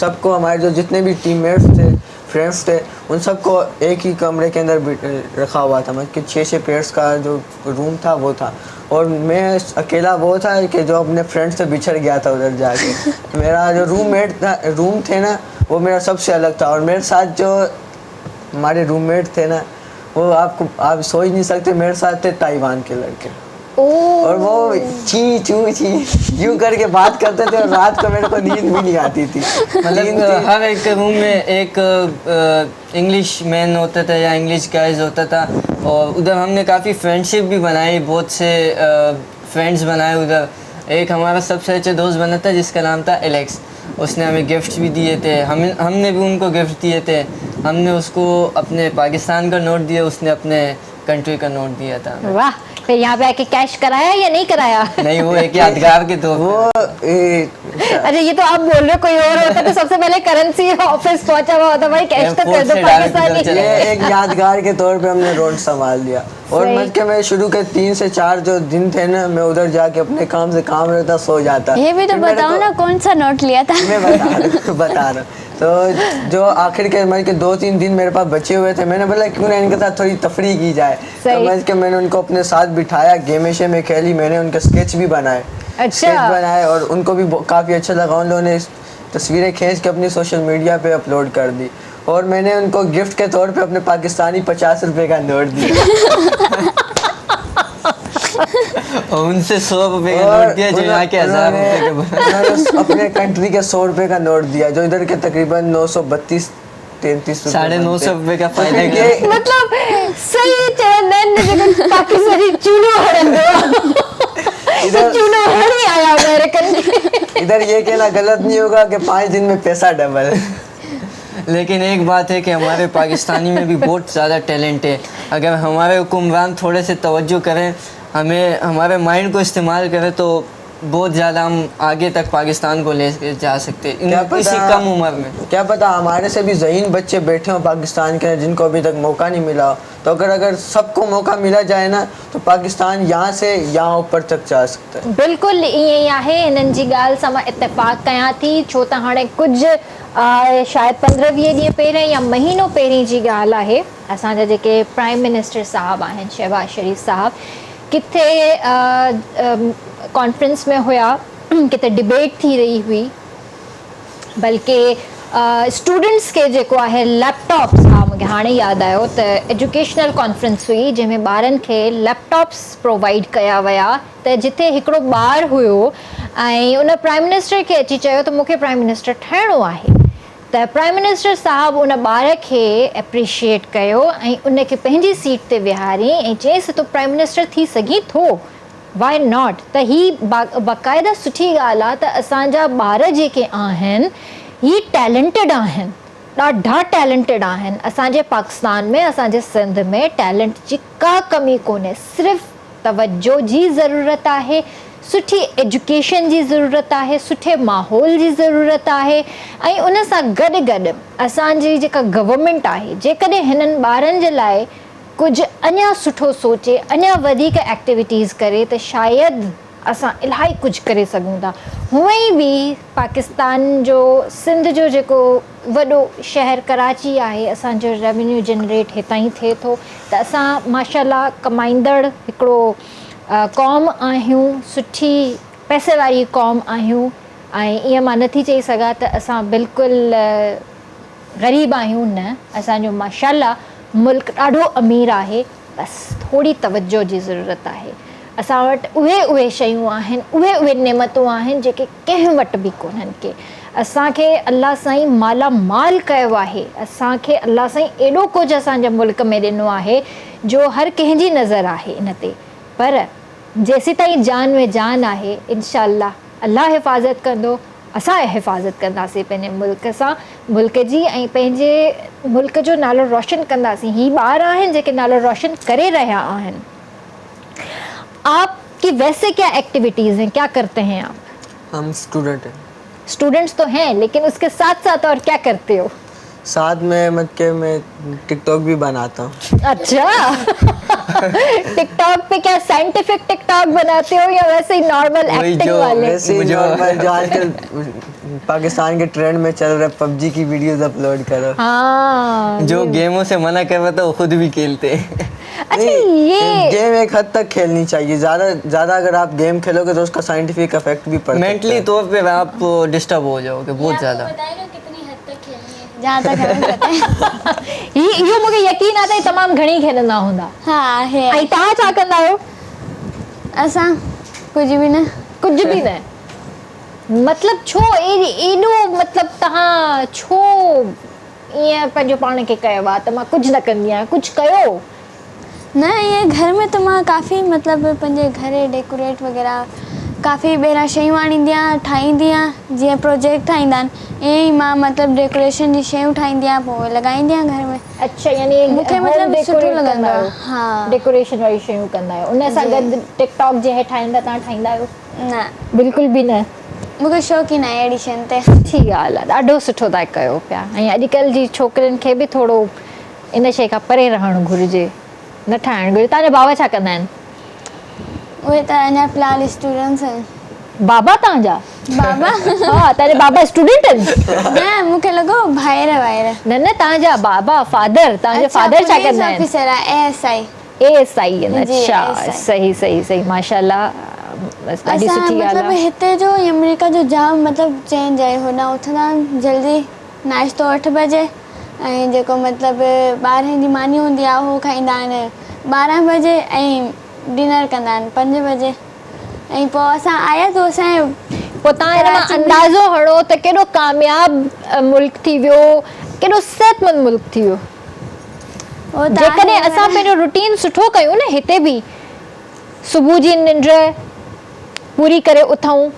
सबको हमारे जो जितने भी टीममेट्स थे, फ्रेंड्स थे, उन सबको एक ही कमरे के अंदर रखा हुआ था। मतलब कि 6 पेयर्स का जो रूम था वो था। और मैं अकेला वो था कि जो अपने फ्रेंड से बिछड़ गया था उधर जाके। मेरा जो रूम थे ना वो मेरा सबसे अलग था। और मेरे साथ जो हमारे रूममेट थे ना वो आप सोच नहीं सकते, मेरे साथ थे ताइवान के लड़के। और वो ची चू ची यूं करके बात करते थे और रात को मेरे को नींद भी नहीं आती थी। मतलब हर एक रूम में एक इंग्लिश मैन होता था या इंग्लिश गाइज होता था। और उधर हमने काफ़ी फ्रेंडशिप भी बनाई, बहुत से फ्रेंड्स बनाए उधर। एक हमारा सबसे अच्छा दोस्त बना था जिसका नाम था एलेक्स। उसने हमें गिफ्ट्स भी दिए थे, हमने भी उनको गिफ्ट दिए थे। हमने उसको अपने पाकिस्तान का नोट दिया, उसने अपने कंट्री का नोट दिया था। वाह, फिर यहाँ पे आके कैश कराया या नहीं कराया? नहीं, वो एक यादगार के तौर पे। अच्छा, ये तो आप बोल रहे हो, कोई और होता तो सबसे पहले करेंसी ऑफिस पहुंचा हुआ होता, भाई कैश तो कर दो पाकिस्तानी। ये एक यादगार के तौर पे हमने रोड संभाल लिया। और सही। मतलब कि मैं शुरू के 3 से 4 जो दिन थे ना, मैं उधर जाके अपने काम से काम रहता, सो जाता। ये भी तो फिर मेरे बताओ को- ना कौन सा नोट लिया था। मैं बता रहा हूँ। तो जो आखिर के मतलब के 2-3 दिन मेरे पास बचे हुए थे, मैंने बोला क्यों ना इनके साथ थोड़ी तफरी की जाए। तो सही। मतलब कि मैंने उनको अपने साथ बिठाया, गेमेशे में खेली, मैंने उनके स्केच भी बनाए। अच्छा। स्केच बनाए और उनको भी काफ़ी अच्छा लगा। उन लोगों ने तस्वीरें खींच के अपनी सोशल मीडिया पे अपलोड कर दी। और मैंने उनको गिफ्ट के तौर पे अपने पाकिस्तानी 50 रुपए का नोट दिया। और उनसे 100 रुपये का नोट दिया, जो यहाँ के 1000 रुपये के बने। उन्होंने अपने कंट्री के 100 रुपए का नोट दिया, जो इधर के तकरीबन 932-33 रुपए 950 बनते। रुपये का तो फायदा फिर किया। ये- मतलब सही चैनल ने जेको पाकिस्तानी चूनो हड़ंदो इधर- चूनो हड़ी आया अमेरिकन। इधर ये कहना गलत नहीं होगा कि 5 दिन में पैसा डबल। लेकिन एक बात है कि हमारे पाकिस्तानी में भी बहुत ज़्यादा टैलेंट है। अगर हमारे हुक्मरान थोड़े से तवज्जो करें, हमें हमारे माइंड को इस्तेमाल करें, तो बहुत ज़्यादा हम आगे तक पाकिस्तान को ले जा सकते हैं इसी कम उम्र में। क्या पता हमारे से भी ज़हीन बच्चे बैठे हों पाकिस्तान के, जिनको अभी तक मौका नहीं मिला हो। तो अगर सबको मौका मिला जाए ना, तो पाकिस्तान यहाँ से यहाँ ऊपर तक जा सकता है। बिल्कुलु ईअं ई आहे। हिननि जी ॻाल्हि सां मां इत्तेफ़ाक़ कयां थी, छो त हाणे कुझु शायदि 15-20 ॾींहं पहिरियों या महीनो पहिरीं जी ॻाल्हि आहे। असांजा जेके प्राइम मिनिस्टर साहब आहिनि, शहबाज शरीफ़ साहब, किथे कॉन्फ्रेंस में हुआ, किथे डिबेट थी रही हुई, बल्कि स्टूडेंट्स के जेको आहे लैपटॉप्स, हा मूंखे हाणे यादि आयो त एजुकेशनल कॉन्फ्रेंस हुई जंहिंमें ॿारनि खे लैपटॉप्स प्रोवाइड कया विया। त जिथे हिकिड़ो ॿारु हुयो ऐं उन प्राइम मिनिस्टर खे अची चयो त मूंखे प्राइम मिनिस्टर ठहिणो आहे, त प्राइम मिनिस्टर साहब उन ॿार खे एप्रिशिएट कयो ऐं उनखे पंहिंजी सीट ते विहारी ऐं चयईंसि तूं प्राइम मिनिस्टर थी सघीं थो, वाई नॉट। त ही बाक़ाइदा सुठी ॻाल्हि आहे त असांजा ॿार जेके आहिनि ही टैलेंटेड आहिनि, ॾाढा टैलेंटेड आहिनि। असांजे पाकिस्तान में, असांजे सिंध में टैलेंट जी का कमी कोन्हे, सिर्फ़ु तवज्जो जी ज़रूरत आहे, सुठी एजुकेशन जी ज़रूरत आहे, सुठे माहौल जी ज़रूरत आहे। ऐं उन सां गॾु गॾु असांजी जेका गवर्नमेंट आहे जेकॾहिं हिननि ॿारनि जे लाइ कुझु अञा सुठो सोचे, अञा वधीक एक्टिविटीज़ करे त शायदि असां इलाही कुझु करे सघूं था। हूअं ई बि पाकिस्तान जो सिंध जो जेको वॾो शहर कराची आहे, असांजो रेवेन्यू जनरेट हितां ई थिए थो, त असां माशाल्लाह कमाईंदड़ हिकिड़ो क़ौम आहियूं, सुठी पैसे वारी क़ौम आहियूं। ऐं ईअं मां नथी चई सघां त असां बिल्कुलु ग़रीब आहियूं, न, असांजो माशाल्लाह मुल्क ॾाढो अमीर आहे, बसि थोरी तवज्जो जी ज़रूरत आहे। असां वटि उहे शयूं आहिनि, उहे नेमतूं आहिनि जेके कंहिं वटि बि कोन्हनि के। असांखे अलाह साईं मालामाल कयो आहे, असांखे अलाह साईं एॾो कुझु असांजे मुल्क में ॾिनो आहे जो हर कंहिंजी नज़र आहे इन ते। पर जेसीं ताईं जान में जान आहे, इनशाअल्लाह अलाह हिफ़ाज़त कंदो, असां हिफ़ाज़त कंदासीं पंहिंजे मुल्क सां, मुल्क जी, ऐं पंहिंजे मुल्क जो नालो रोशन कंदासीं। ही ॿार आहिनि जेके नालो रोशन करे रहिया आहिनि। आपकी वैसे क्या एक्टिविटीज़ हैं, क्या करते हैं आप? हम स्टूडेंट हैं। स्टूडेंट्स तो हैं, लेकिन उसके साथ साथ और क्या करते हो? साथ में मतलब कि मैं टिकटॉक भी बनाता हूँ। अच्छा टिकटॉक पे क्या साइंटिफिक टिकटॉक बनाते हो या वैसे ही नॉर्मल एक्टिंग वाले? वैसे ही नॉर्मल जो आजकल पाकिस्तान के ट्रेंड में चल रहा है, पबजी की वीडियोस अपलोड करो। हाँ, जो गेमों से मना करवाता वो खुद भी खेलते हैं। अच्छा ये गेम एक हद तक खेलनी चाहिए, ज़्यादा अगर आप गेम खेलोगे तो उसका साइंटिफिक इफेक्ट भी पड़ता है। मेंटली तौर पे आप डिस्टर्ब हो जाओगे बहुत ज़्यादा। जहाँ तक हमें पता है। इहो मूंखे यकीन आहे त तमामु घणी खेॾंदा हूंदा। हाँ आहे। ऐं तव्हां छा कंदा आहियो? असां कुझु बि न। कुझु बि न? मतिलबु छो एॾो मतिलबु तव्हां छो ईअं पंहिंजो पाण खे कयो आहे त मां कुझु न कंदी आहियां, कुझु कयो? न, ये घर में तो मां काफ़ी मतलब पंहिंजे घर डेकोरेट वग़ैरह काफ़ी ॿाहिरां शयूं आणींदी आहियां, ठाहींदी आहियां, जीअं प्रोजेक्ट ठाहींदा आहिनि ईअं ई मां मतलब डेकोरेशन जी शयूं ठाहींदी आहियां, पोइ लॻाईंदी आहियां घर में। अच्छा, यानी मूंखे मतलब सुठो लॻंदो आहे। हाँ, डेकोरेशन वारी शयूं कंदा आहियो। उन सां गॾु टिकटॉक जे ठाहींदा तव्हां ठाहींदा आहियो? न, बिल्कुलु बि न। मूंखे शौक़ु ई न आहे अहिड़ी शयुनि ते। सुठी ॻाल्हि आहे, ॾाढो सुठो था कयो पिया। ऐं अॼुकल्ह जी छोकिरियुनि खे बि थोरो इन शइ खां परे रहणु घुरिजे, न ठाहिणु घुरिजे। तव्हांजा बाबा छा कंदा आहिनि? उहे त अञा फ़िलहाल स्टूडेंट्स आहिनि। बाबा तव्हांजा? बाबा हा, तव्हांजा बाबा स्टूडेंट आहिनि? न, मूंखे लॻो भाइर वाइर। न न, तव्हांजा बाबा फादर, तव्हांजो फादर छा कंदा आहिनि? ऑफिसर आहे, ASI। ASI आहिनि। जी, अच्छा, ASI। सही सही सही, माशाल्लाह, ॾाढी असां सुठी ॻाल्हि मतलब आहे। हिते जो अमेरिका जो जाम मतलब चेंज आहे। होॾां उथंदा आहिनि जल्दी, नाश्तो 8 बजे, ऐं जेको मतलब ॿारहें जी मानी हूंदी आहे उहो खाईंदा आहिनि 12 बजे, ऐं डिनर कंदा आहिनि 5 बजे। ऐं पोइ असां आया त असांजे पोइ तव्हां हिन मां अंदाज़ो हणो त केॾो कामयाबु मुल्क थी वियो, केॾो सिहतमंद मुल्क थी वियो। जेकॾहिं असां पंहिंजो रूटीन सुठो कयूं न, हिते बि सुबुह जी निंड पूरी करे उथूं,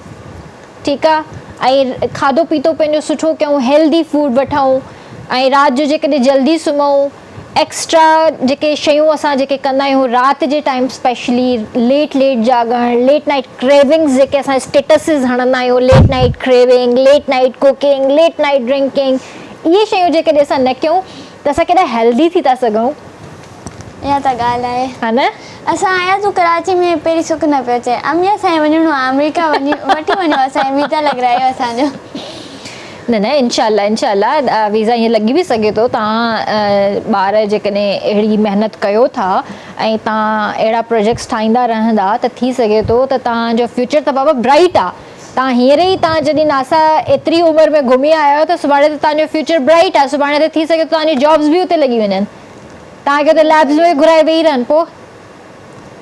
ठीकु आहे, ऐं खाधो पीतो पंहिंजो सुठो कयूं, हेल्दी फूड वठूं, ऐं राति जो जेकॾहिं जल्दी सुम्हूं, एक्स्ट्रा जेके शयूं असां जेके कंदा आहियूं राति जे टाइम, स्पेशली लेट जागणु, लेट नाइट क्रेविंग्स जेके असां स्टेटसिस हणंदा आहियूं, late night craving, late night cooking, late night drinking, इहे शयूं जेकॾहिं असां न कयूं त असां केॾा हेल्दी थी था सघूं। इहा त ॻाल्हि आहे। हा न? असां आयासीं कराची में, पहिरीं सुख न पियो अचे, अम्मी असांखे वञिणो आहे अमेरिका, वठी वञो असांखे, वीज़ा लॻारायो असांजो। न न, इनशाला वीज़ा ईअं लॻी बि सघे थो। तव्हां ॿार जेकॾहिं अहिड़ी महिनत कयो था ऐं तव्हां अहिड़ा प्रोजेक्ट्स ठाहींदा रहंदा त थी सघे थो त तव्हांजो फ्यूचर त बाबा ब्राइट आहे। तव्हां हींअर ई तव्हां जॾहिं नासा एतिरी उमिरि में घुमी आया आहियो त सुभाणे त तव्हांजो फ्यूचर ब्राइट आहे। सुभाणे त थी सघे थो तव्हांजी जॉब्स बि उते लॻी वञनि, तव्हांखे उते लैब्स में घुराए वेही रहनि। पोइ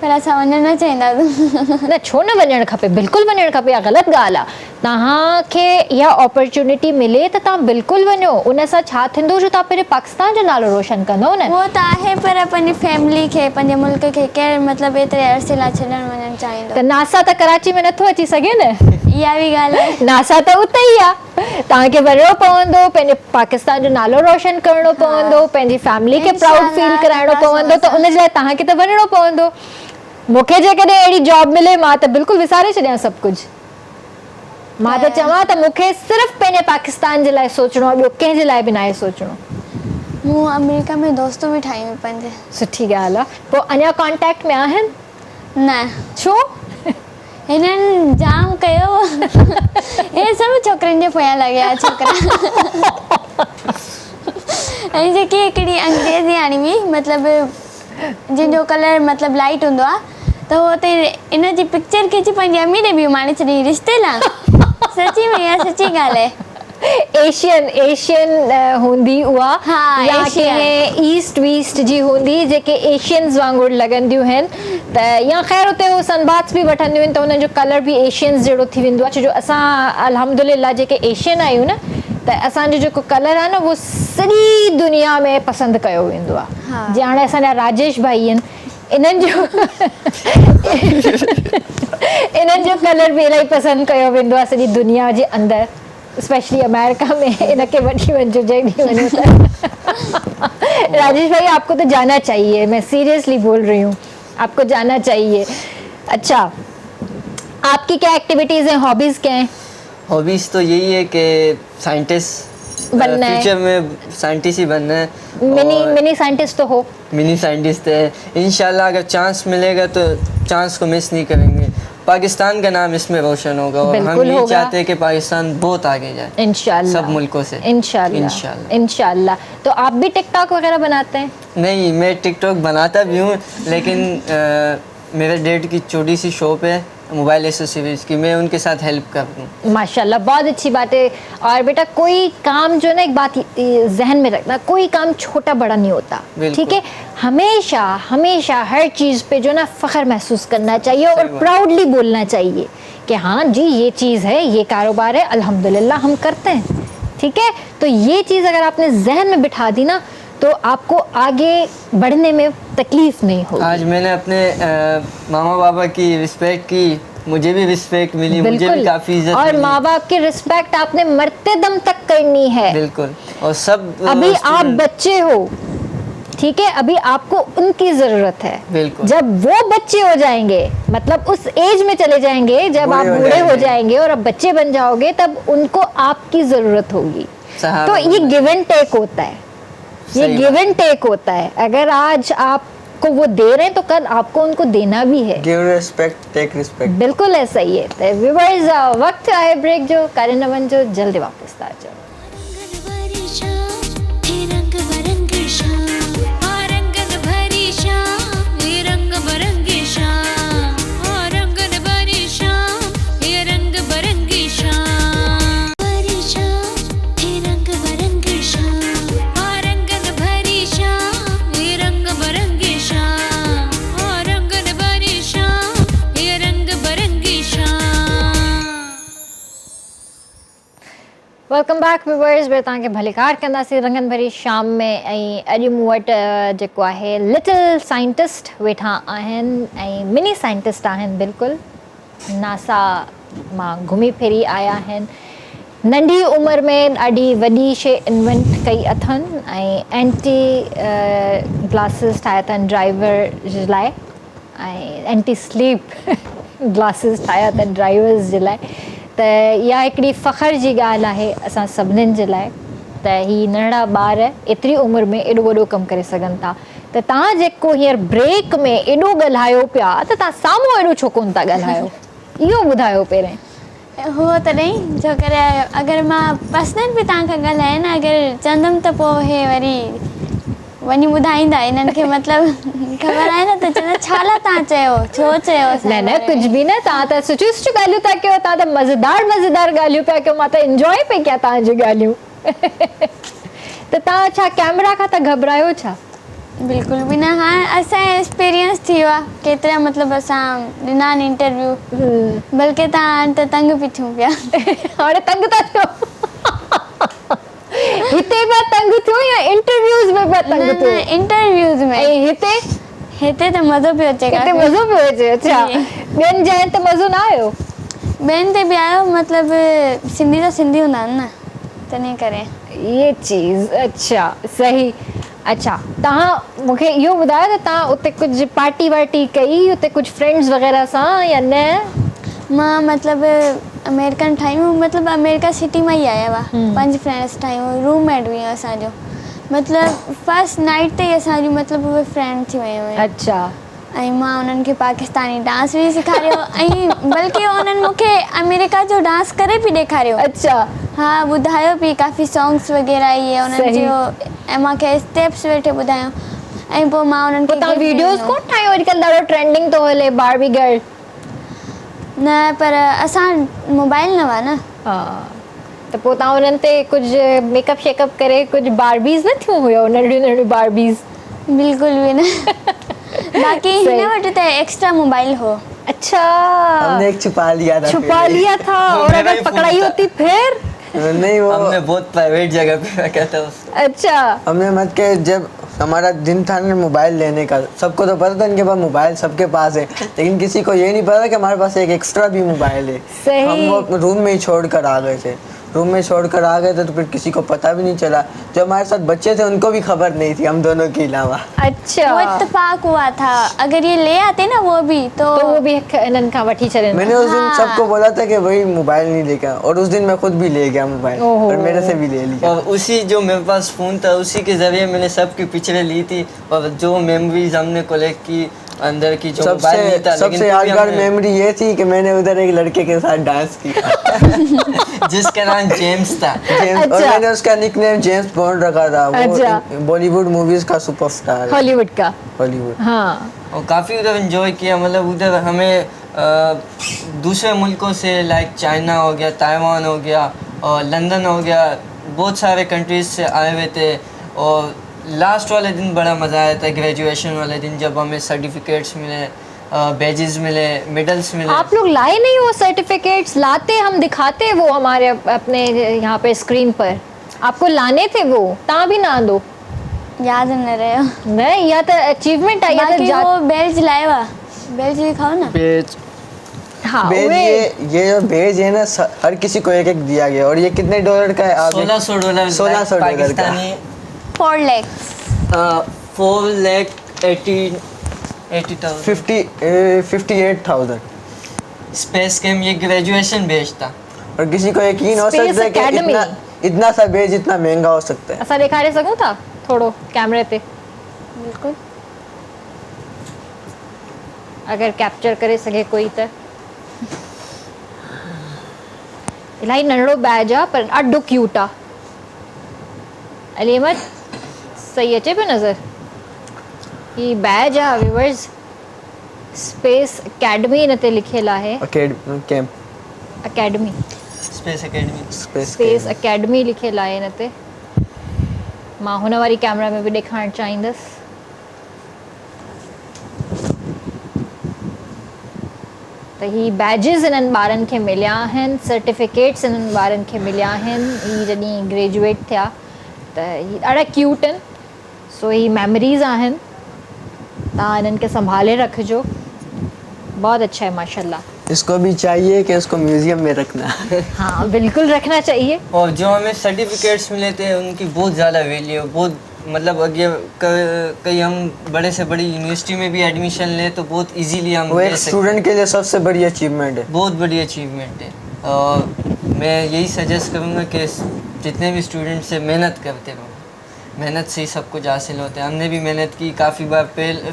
पर असां वञणु न चाहींदासीं। न, छो न वञणु खपे, बिल्कुलु वञणु खपे, इहा ग़लति ॻाल्हि आहे। तव्हांखे इहा अपॉर्चुनिटी मिले त तव्हां बिल्कुलु वञो। उन सां छा थींदो जो तव्हां पंहिंजे पाकिस्तान जो नालो रोशन कंदव न। उहो त आहे, पर पंहिंजी फैमिली खे, पंहिंजे मुल्क खे केरु मतिलबु एतिरे अरसे लाइ छॾणु वञणु चाहींदो? त नासा त कराची में नथो अची सघे न। इहा बि ॻाल्हि आहे। नासा त उते ई आहे। तव्हांखे वञिणो पवंदो, पंहिंजे पाकिस्तान जो नालो रोशन करिणो पवंदो, पंहिंजी फैमिली खे प्राउड फील कराइणो पवंदो, त उन जे लाइ तव्हांखे त वञिणो पवंदो। मूंखे जेकॾहिं अहिड़ी जॉब मिले मां त बिल्कुलु विसारे छॾियां सभु कुझु। मां त चवां त मूंखे सिर्फ़ु पंहिंजे पाकिस्तान जे लाइ सोचणो आहे, ॿियो कंहिंजे लाइ बि नाहे सोचणो। मूं अमेरिका में दोस्त बि ठाहियूं 5। सुठी ॻाल्हि आहे। पोइ अञा कॉन्टेक्ट में आहिनि? न, छो? हिननि जाम कयो। हे सभु छोकिरनि जे पोयां लॻिया छोकिरा। ऐं जेकी हिकिड़ी अंग्रेज़ी आणी हुई, मतिलबु जंहिंजो कलर मतिलबु लाइट हूंदो आहे, त उहो हुते इन जी पिक्चर खिची पंहिंजी अम्मी ॾे बि माणे छॾी रिश्ते लाइ। सची में इहा सची ॻाल्हि आहे। एशियन हूंदी उहा, हाँ, या कंहिं ईस्ट वीस्ट जी हूंदी जेके एशियंस वांगुरु लॻंदियूं आहिनि, त या ख़ैर हुते उहो सनबाथ्स बि वठंदियूं आहिनि त हुनजो कलर बि एशियंस जहिड़ो थी वेंदो आहे। छो जो असां अल्हम्दुलिल्लाह जेके एशियन आहियूं न, त असांजो जेको कलर आहे न उहो सॼी दुनिया में पसंदि कयो वेंदो आहे। जीअं हाणे असांजा राजेश भाई आहिनि, इन्हनि जो कलर बि इलाही पसंद कयो वेंदो आहे सॼी दुनिया जे अंदरि, स्पेशली अमेरिका में। इनके वठी वञो जॾहिं वञो त। राजेश भाई आपको तो जाना चाहिए, मैं सीरियसली बोल रही हूँ, आपको जाना चाहिए। अच्छा, आपकी क्या एक्टिविटीज हैं, हॉबीज क्या हैं? हॉबीज तो यही है कि साइंटिस्ट बनना है, फ्यूचर में साइंटिस्ट ही बनना है। मिनी साइंटिस्ट तो हो, मिनी साइंटिस्ट है। इंशाल्लाह अगर चांस मिलेगा तो चांस को मिस नहीं करेंगे। पाकिस्तान का नाम इसमें रोशन होगा और हम ये चाहते हैं कि पाकिस्तान बहुत आगे जाए इंशाल्लाह, सब मुल्कों से। इंशाल्लाह। तो आप भी टिकटॉक वगैरह बनाते हैं? नहीं, मैं टिकटॉक बनाता भी हूँ, लेकिन मेरे डैड की छोटी सी शॉप है मोबाइल एसेसरीज की, मैं उनके साथ हेल्प करता हूँ। माशाल्लाह, बहुत अच्छी बात है। और बेटा कोई काम जो ना, एक बात जहन में रखना, कोई काम छोटा बड़ा नहीं होता, ठीक है? हमेशा हमेशा हर चीज़ पे जो ना फ़ख्र महसूस करना चाहिए और प्राउडली बोलना चाहिए कि हाँ जी ये चीज़ है, ये कारोबार है, अल्हम्दुलिल्लाह हम करते हैं, ठीक है? तो ये चीज़ अगर आपने जहन में बिठा दी ना तो आपको आगे बढ़ने में तकलीफ नहीं होगी। आज मैंने अपने मामा बाबा की रिस्पेक्ट की, मुझे भी रिस्पेक्ट मिली, मुझे भी काफी इज्जत और मिली। माँ बाप की रिस्पेक्ट आपने मरते दम तक करनी है। बिल्कुल। और सब अभी आप बच्चे हो, ठीक है? अभी आपको उनकी जरूरत है। बिल्कुल। जब वो बच्चे हो जाएंगे, मतलब उस एज में चले जाएंगे जब आप बूढ़े हो जाएंगे और अब बच्चे बन जाओगे, तब उनको आपकी जरूरत होगी। तो ये गिव एंड टेक होता है, ये गिव एंड टेक होता है। अगर आज आपको वो दे रहे हैं तो कल आपको उनको देना भी है। Give respect take respect. बिल्कुल ऐसा ही है। तो व्यूअर्स, वक्त है ब्रेक जो, कारण नवन जो, जल्दी वापस आ जाओ। वेलकम बैक व्यूअर्स, बे तव्हांखे भलीकार कंदासीं रंगनि भरी शाम में। ऐं अॼु मूं वटि जेको आहे लिटिल साइंटिस्ट वेठा आहिनि ऐं मिनी साइंटिस्ट आहिनि। बिल्कुलु नासा मां घुमी फिरी आया आहिनि, नंढी उमिरि में ॾाढी वॾी शइ इन्वेंट कई अथनि ऐं एंटी ग्लासिस ठाहिया अथनि ड्राइवर जे लाइ, ऐं एंटी स्लीप ग्लासिस ठाहिया अथनि ड्राइवर्स जे लाइ। त इहा हिकिड़ी फ़ख्र जी ॻाल्हि आहे असां सभिनीनि जे लाइ त ही नंढड़ा ॿार एतिरी उमिरि में एॾो वॾो कमु करे सघनि था। त तव्हां जेको हींअर ब्रेक में एॾो ॻाल्हायो पिया, त तव्हां साम्हूं एॾो छो कोन था ॻाल्हायो, इहो ॿुधायो पहिरें। हो तॾहिं छो करे अगरि मां पर्सनल बि तव्हांखां ॻाल्हायां न, अगरि चवंदमि त पोइ हे वरी वञी ॿुधाईंदा इन्हनि खे, मतिलबु ख़बर आहे न, त चवंदा छा लाइ तव्हां चयो, छो चयो? न कुझु बि न, तव्हां त सुठियूं सुठियूं ॻाल्हियूं था कयो, तव्हां त मज़ेदार ॻाल्हियूं पिया कयो, मां त इंजॉय पई कयां तव्हांजी ॻाल्हियूं। त तव्हां छा कैमरा खां त घबरायो छा? बिल्कुलु बि न। हाणे असांजो एक्सपीरियंस थी वियो आहे केतिरा, मतिलबु असां ॾिना आहिनि इंटरव्यू, बल्कि तव्हां त तंग बि थियूं पिया। हाणे तंग था थियो, हिते पिया तंग थियो या इंटरव्यूज़ में पिया तंग थियो? इंटरव्यूज़ में। ऐं हिते त मज़ो पियो अचे। हिते मज़ो पियो अचे? अच्छा, ॿियनि जॻहनि ते मज़ो न आयो? ॿियनि ते बि आयो, मतिलबु सिंधी त सिंधी हूंदा आहिनि न, तॾहिं करे ये चीज़। अच्छा, सही। अच्छा, तव्हां मूंखे इहो ॿुधायो त तव्हां उते कुझु पार्टी वार्टी कई उते कुझु फ्रेंड्स वग़ैरह सां या न? मां मतिलबु अमेरिकन ठाहियूं, मतिलबु अमेरिका सिटी मां ई आया हुआ। 5 फ्रेंड्स ठाहियूं, रूममेट हुई असांजो। मतिलबु फस्ट नाइट ते ई असांजूं मतिलबु उहे फ्रेंड थी वियूं हुयूं। अच्छा, ऐं मां उन्हनि खे पाकिस्तानी डांस बि सेखारियो ऐं बल्कि उन्हनि मूंखे अमेरिका जो डांस करे बि ॾेखारियो। अच्छा, हा, ॿुधायो बि काफ़ी सॉन्ग्स वग़ैरह इहे उन्हनि सही। जो, ऐं मूंखे स्टेप्स वेठे ॿुधायो। ऐं पोइ मां उन्हनि पोइ खे तव्हां gift वीडियोस ॾिनो। कोन ठाहियो? अॼुकल्ह ॾाढो ट्रेंडिंग थो हले बारबी गर्ल। न, पर असां मोबाइल न हुआ न। हा, त पोइ तव्हां उन्हनि ते कुझु मेकअप शेकअप करे कुझु बारबीज़ न थियूं हुयो, नंढियूं नंढियूं बारबीज़? बिल्कुलु बि न। बाक़ी सही। हिन वटि त एक्स्ट्रा मोबाइल हो। अच्छा, हमने एक छुपा लिया था छुपा पहले। लिया था, वो और मेरा अगर ही फोन पकड़ाई था। होती फिर? नहीं, वो हमने बहुत प्राइवेट जगह पे रखा था उसको। अच्छा, हमने मत के जब हमारा दिन था ना मोबाइल लेने का, सबको तो पता था इनके पास मोबाइल सबके पास है, लेकिन किसी को ये नहीं पता कि हमारे पास एक एक्स्ट्रा भी मोबाइल है। सही। हम वो रूम में ही छोड़ कर आ गए थे। रूम में छोड़ कर आ गए थे तो फिर किसी को पता भी नहीं चला। जो हमारे साथ बच्चे थे उनको भी खबर नहीं थी, हम दोनों के अलावा। अच्छा, वो इत्तेफाक हुआ था। अगर ये ले आते ना वो भी तो वो भी इन्हनि खां वठी छॾनि। मैंने उस दिन हाँ। सबको बोला था कि भाई मोबाइल नहीं लेके आओ, और उस दिन मैं खुद भी ले गया मोबाइल, ओहो। और मेरे से भी ले लिया। और उसी जो मेरे पास फ़ोन था उसी के ज़रिए मैंने सबकी पिक्चरें ली थी, और जो मेमोरीज हमने कलेक्ट की अंदर की, जो मोबाइल नहीं था, सबसे फिर भी यादगार हमने- मेमोरी ये थी कि मैंने उधर एक लड़के के साथ डांस किया। जिसका नाम जेम्स था। जेम्स, और अच्छा। मैंने उसका निकनेम जेम्स बॉन्ड रखा था। अच्छा। वो बॉलीवुड मूवीज का सुपरस्टार है। हॉलीवुड का। हॉलीवुड। हाँ, और काफ़ी उधर इन्जॉय किया, मतलब उधर हमें दूसरे मुल्कों से लाइक चाइना हो गया, ताइवान हो गया और लंदन हो गया, बहुत सारे कंट्रीज से आए हुए थे। और लास्ट वाले दिन बड़ा मज़ा आया था, ग्रेजुएशन वाले दिन, जब हमें सर्टिफिकेट्स मिले, बैजेस मिले, मेडल्स मिले। आप लोग लाए नहीं वो सर्टिफिकेट्स? लाते, हम दिखाते वो हमारे अपने यहाँ पे स्क्रीन पर। आपको लाने थे वो, ता भी ना दो। याद न रहे। नहीं, या तो अचीवमेंट है या तो बाकी वो बेल्ट लाए हुआ, बेल्ट दिखाओ ना। बैज हाँ, बेज, वे- ये जो बेज है ना, हर किसी को एक एक दिया गया। और ये कितने डॉलर का है? आप $1600 $1600 का। पाकिस्तानी 4 lakhs। 4,80,000 58,000। स्पेस कैम ये ग्रेजुएशन बेच था। और किसी को यकीन हो Space सकता है कि Academy। इतना सा बेज इतना महंगा हो सकता है। असां ॾेखारे सघूं था थोरो कैमरे ते? बिल्कुल। अगर कैप्चर करे सघे कोई त। इलाही नंढड़ो बैज आहे पर ॾाढो क्यूट आहे। अली अहमद, सही अचे पियो नज़र? ही बैज आहे व्यूअर्स, स्पेस अकेडमी हिन ते लिखियलु आहे। Camp academy, space academy. Space academy लिखियलु आहे हिन ते। मां हुन वारी कैमरा में बि ॾेखारणु चाहींदसि। त ही बैजिस इन्हनि ॿारनि खे मिलिया आहिनि, सर्टिफिकेट्स इन्हनि ॿारनि खे मिलिया आहिनि। ही जॾहिं ग्रेजुएट थिया त ही ॾाढा क्यूट आहिनि। सो ही मेमोरीज़ आहिनि, तव्हां इन्हनि खे संभाले रखिजो। बहुत अच्छा है माशाल्लाह। इसको भी चाहिए कि इसको म्यूजियम में रखना। हाँ, बिल्कुल रखना चाहिए। और जो हमें सर्टिफिकेट्स मिले थे उनकी बहुत ज़्यादा वैल्यू, बहुत मतलब अगर कहीं हम बड़े से बड़ी यूनिवर्सिटी में भी एडमिशन लें तो बहुत इजीली हम वो ले एक सकते स्टूडेंट के लिए सबसे बड़ी अचीवमेंट है। बहुत बड़ी अचीवमेंट है। और मैं यही सजेस्ट करूँगा कि जितने भी स्टूडेंट से मेहनत करते रहो, मेहनत से ही सब कुछ हासिल होता है। हमने भी मेहनत की, काफ़ी बार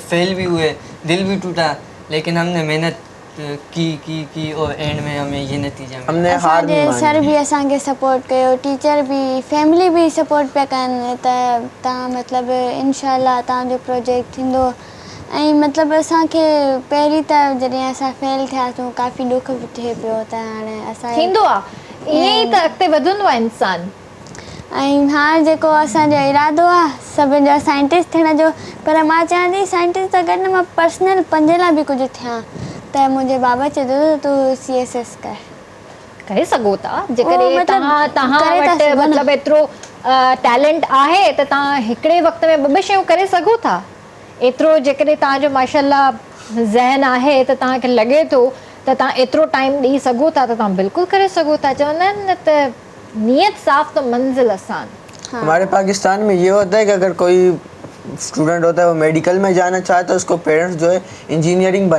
फेल भी हुए, दिल भी टूटा, लेकिन हमने मेहनत की और एंड में हमें ये नतीजा मिला। हमने हार भी असांजे सर मानी। भी असांखे सपोर्ट कयो, टीचर भी, फैमिली भी सपोर्ट पिया कनि त तव्हां मतिलबु इंशाल्लाह तव्हांजो प्रोजेक्ट थींदो। ऐं मतिलबु असांखे पहिरीं त जॾहिं असां फेल थियासीं काफ़ी ॾुख बि थिए पियो, त हाणे असां थींदो आहे ईअं ई त अॻिते वधंदो आहे इंसानु। ऐं हाणे जेको असांजो इरादो आहे सभिनि जो साइंटिस्ट थियण जो, पर मां चाहियां थी साइंटिस्ट सां गॾु मां पर्सनल पंहिंजे लाइ बि कुझु थियां। त मुंहिंजे बाबा चए थो तूं CSS कर। करे सघो था जेकॾहिं उहो मतिलबु तव्हां करे था वटि सघो न। मतिलबु एतिरो टैलेंट आहे त तव्हां हिकिड़े वक़्त में ॿ शयूं करे सघो था। एतिरो जेकॾहिं तव्हांजो माशाल्लाह ज़हन आहे त तव्हांखे लॻे थो त तव्हां एतिरो टाइम ॾेई सघो था त तव्हां बिल्कुलु करे सघो था। चवंदा आहिनि न त नियत साफ़ तो मंज़िल आसान। हाँ। हमारे पाकिस्तान में ये होता है कि अगर कोई स्टूडेंट होता है वो मेडिकल में जाना चाहता है, उसको पेरेंट्स जो है इंजीनियरिंग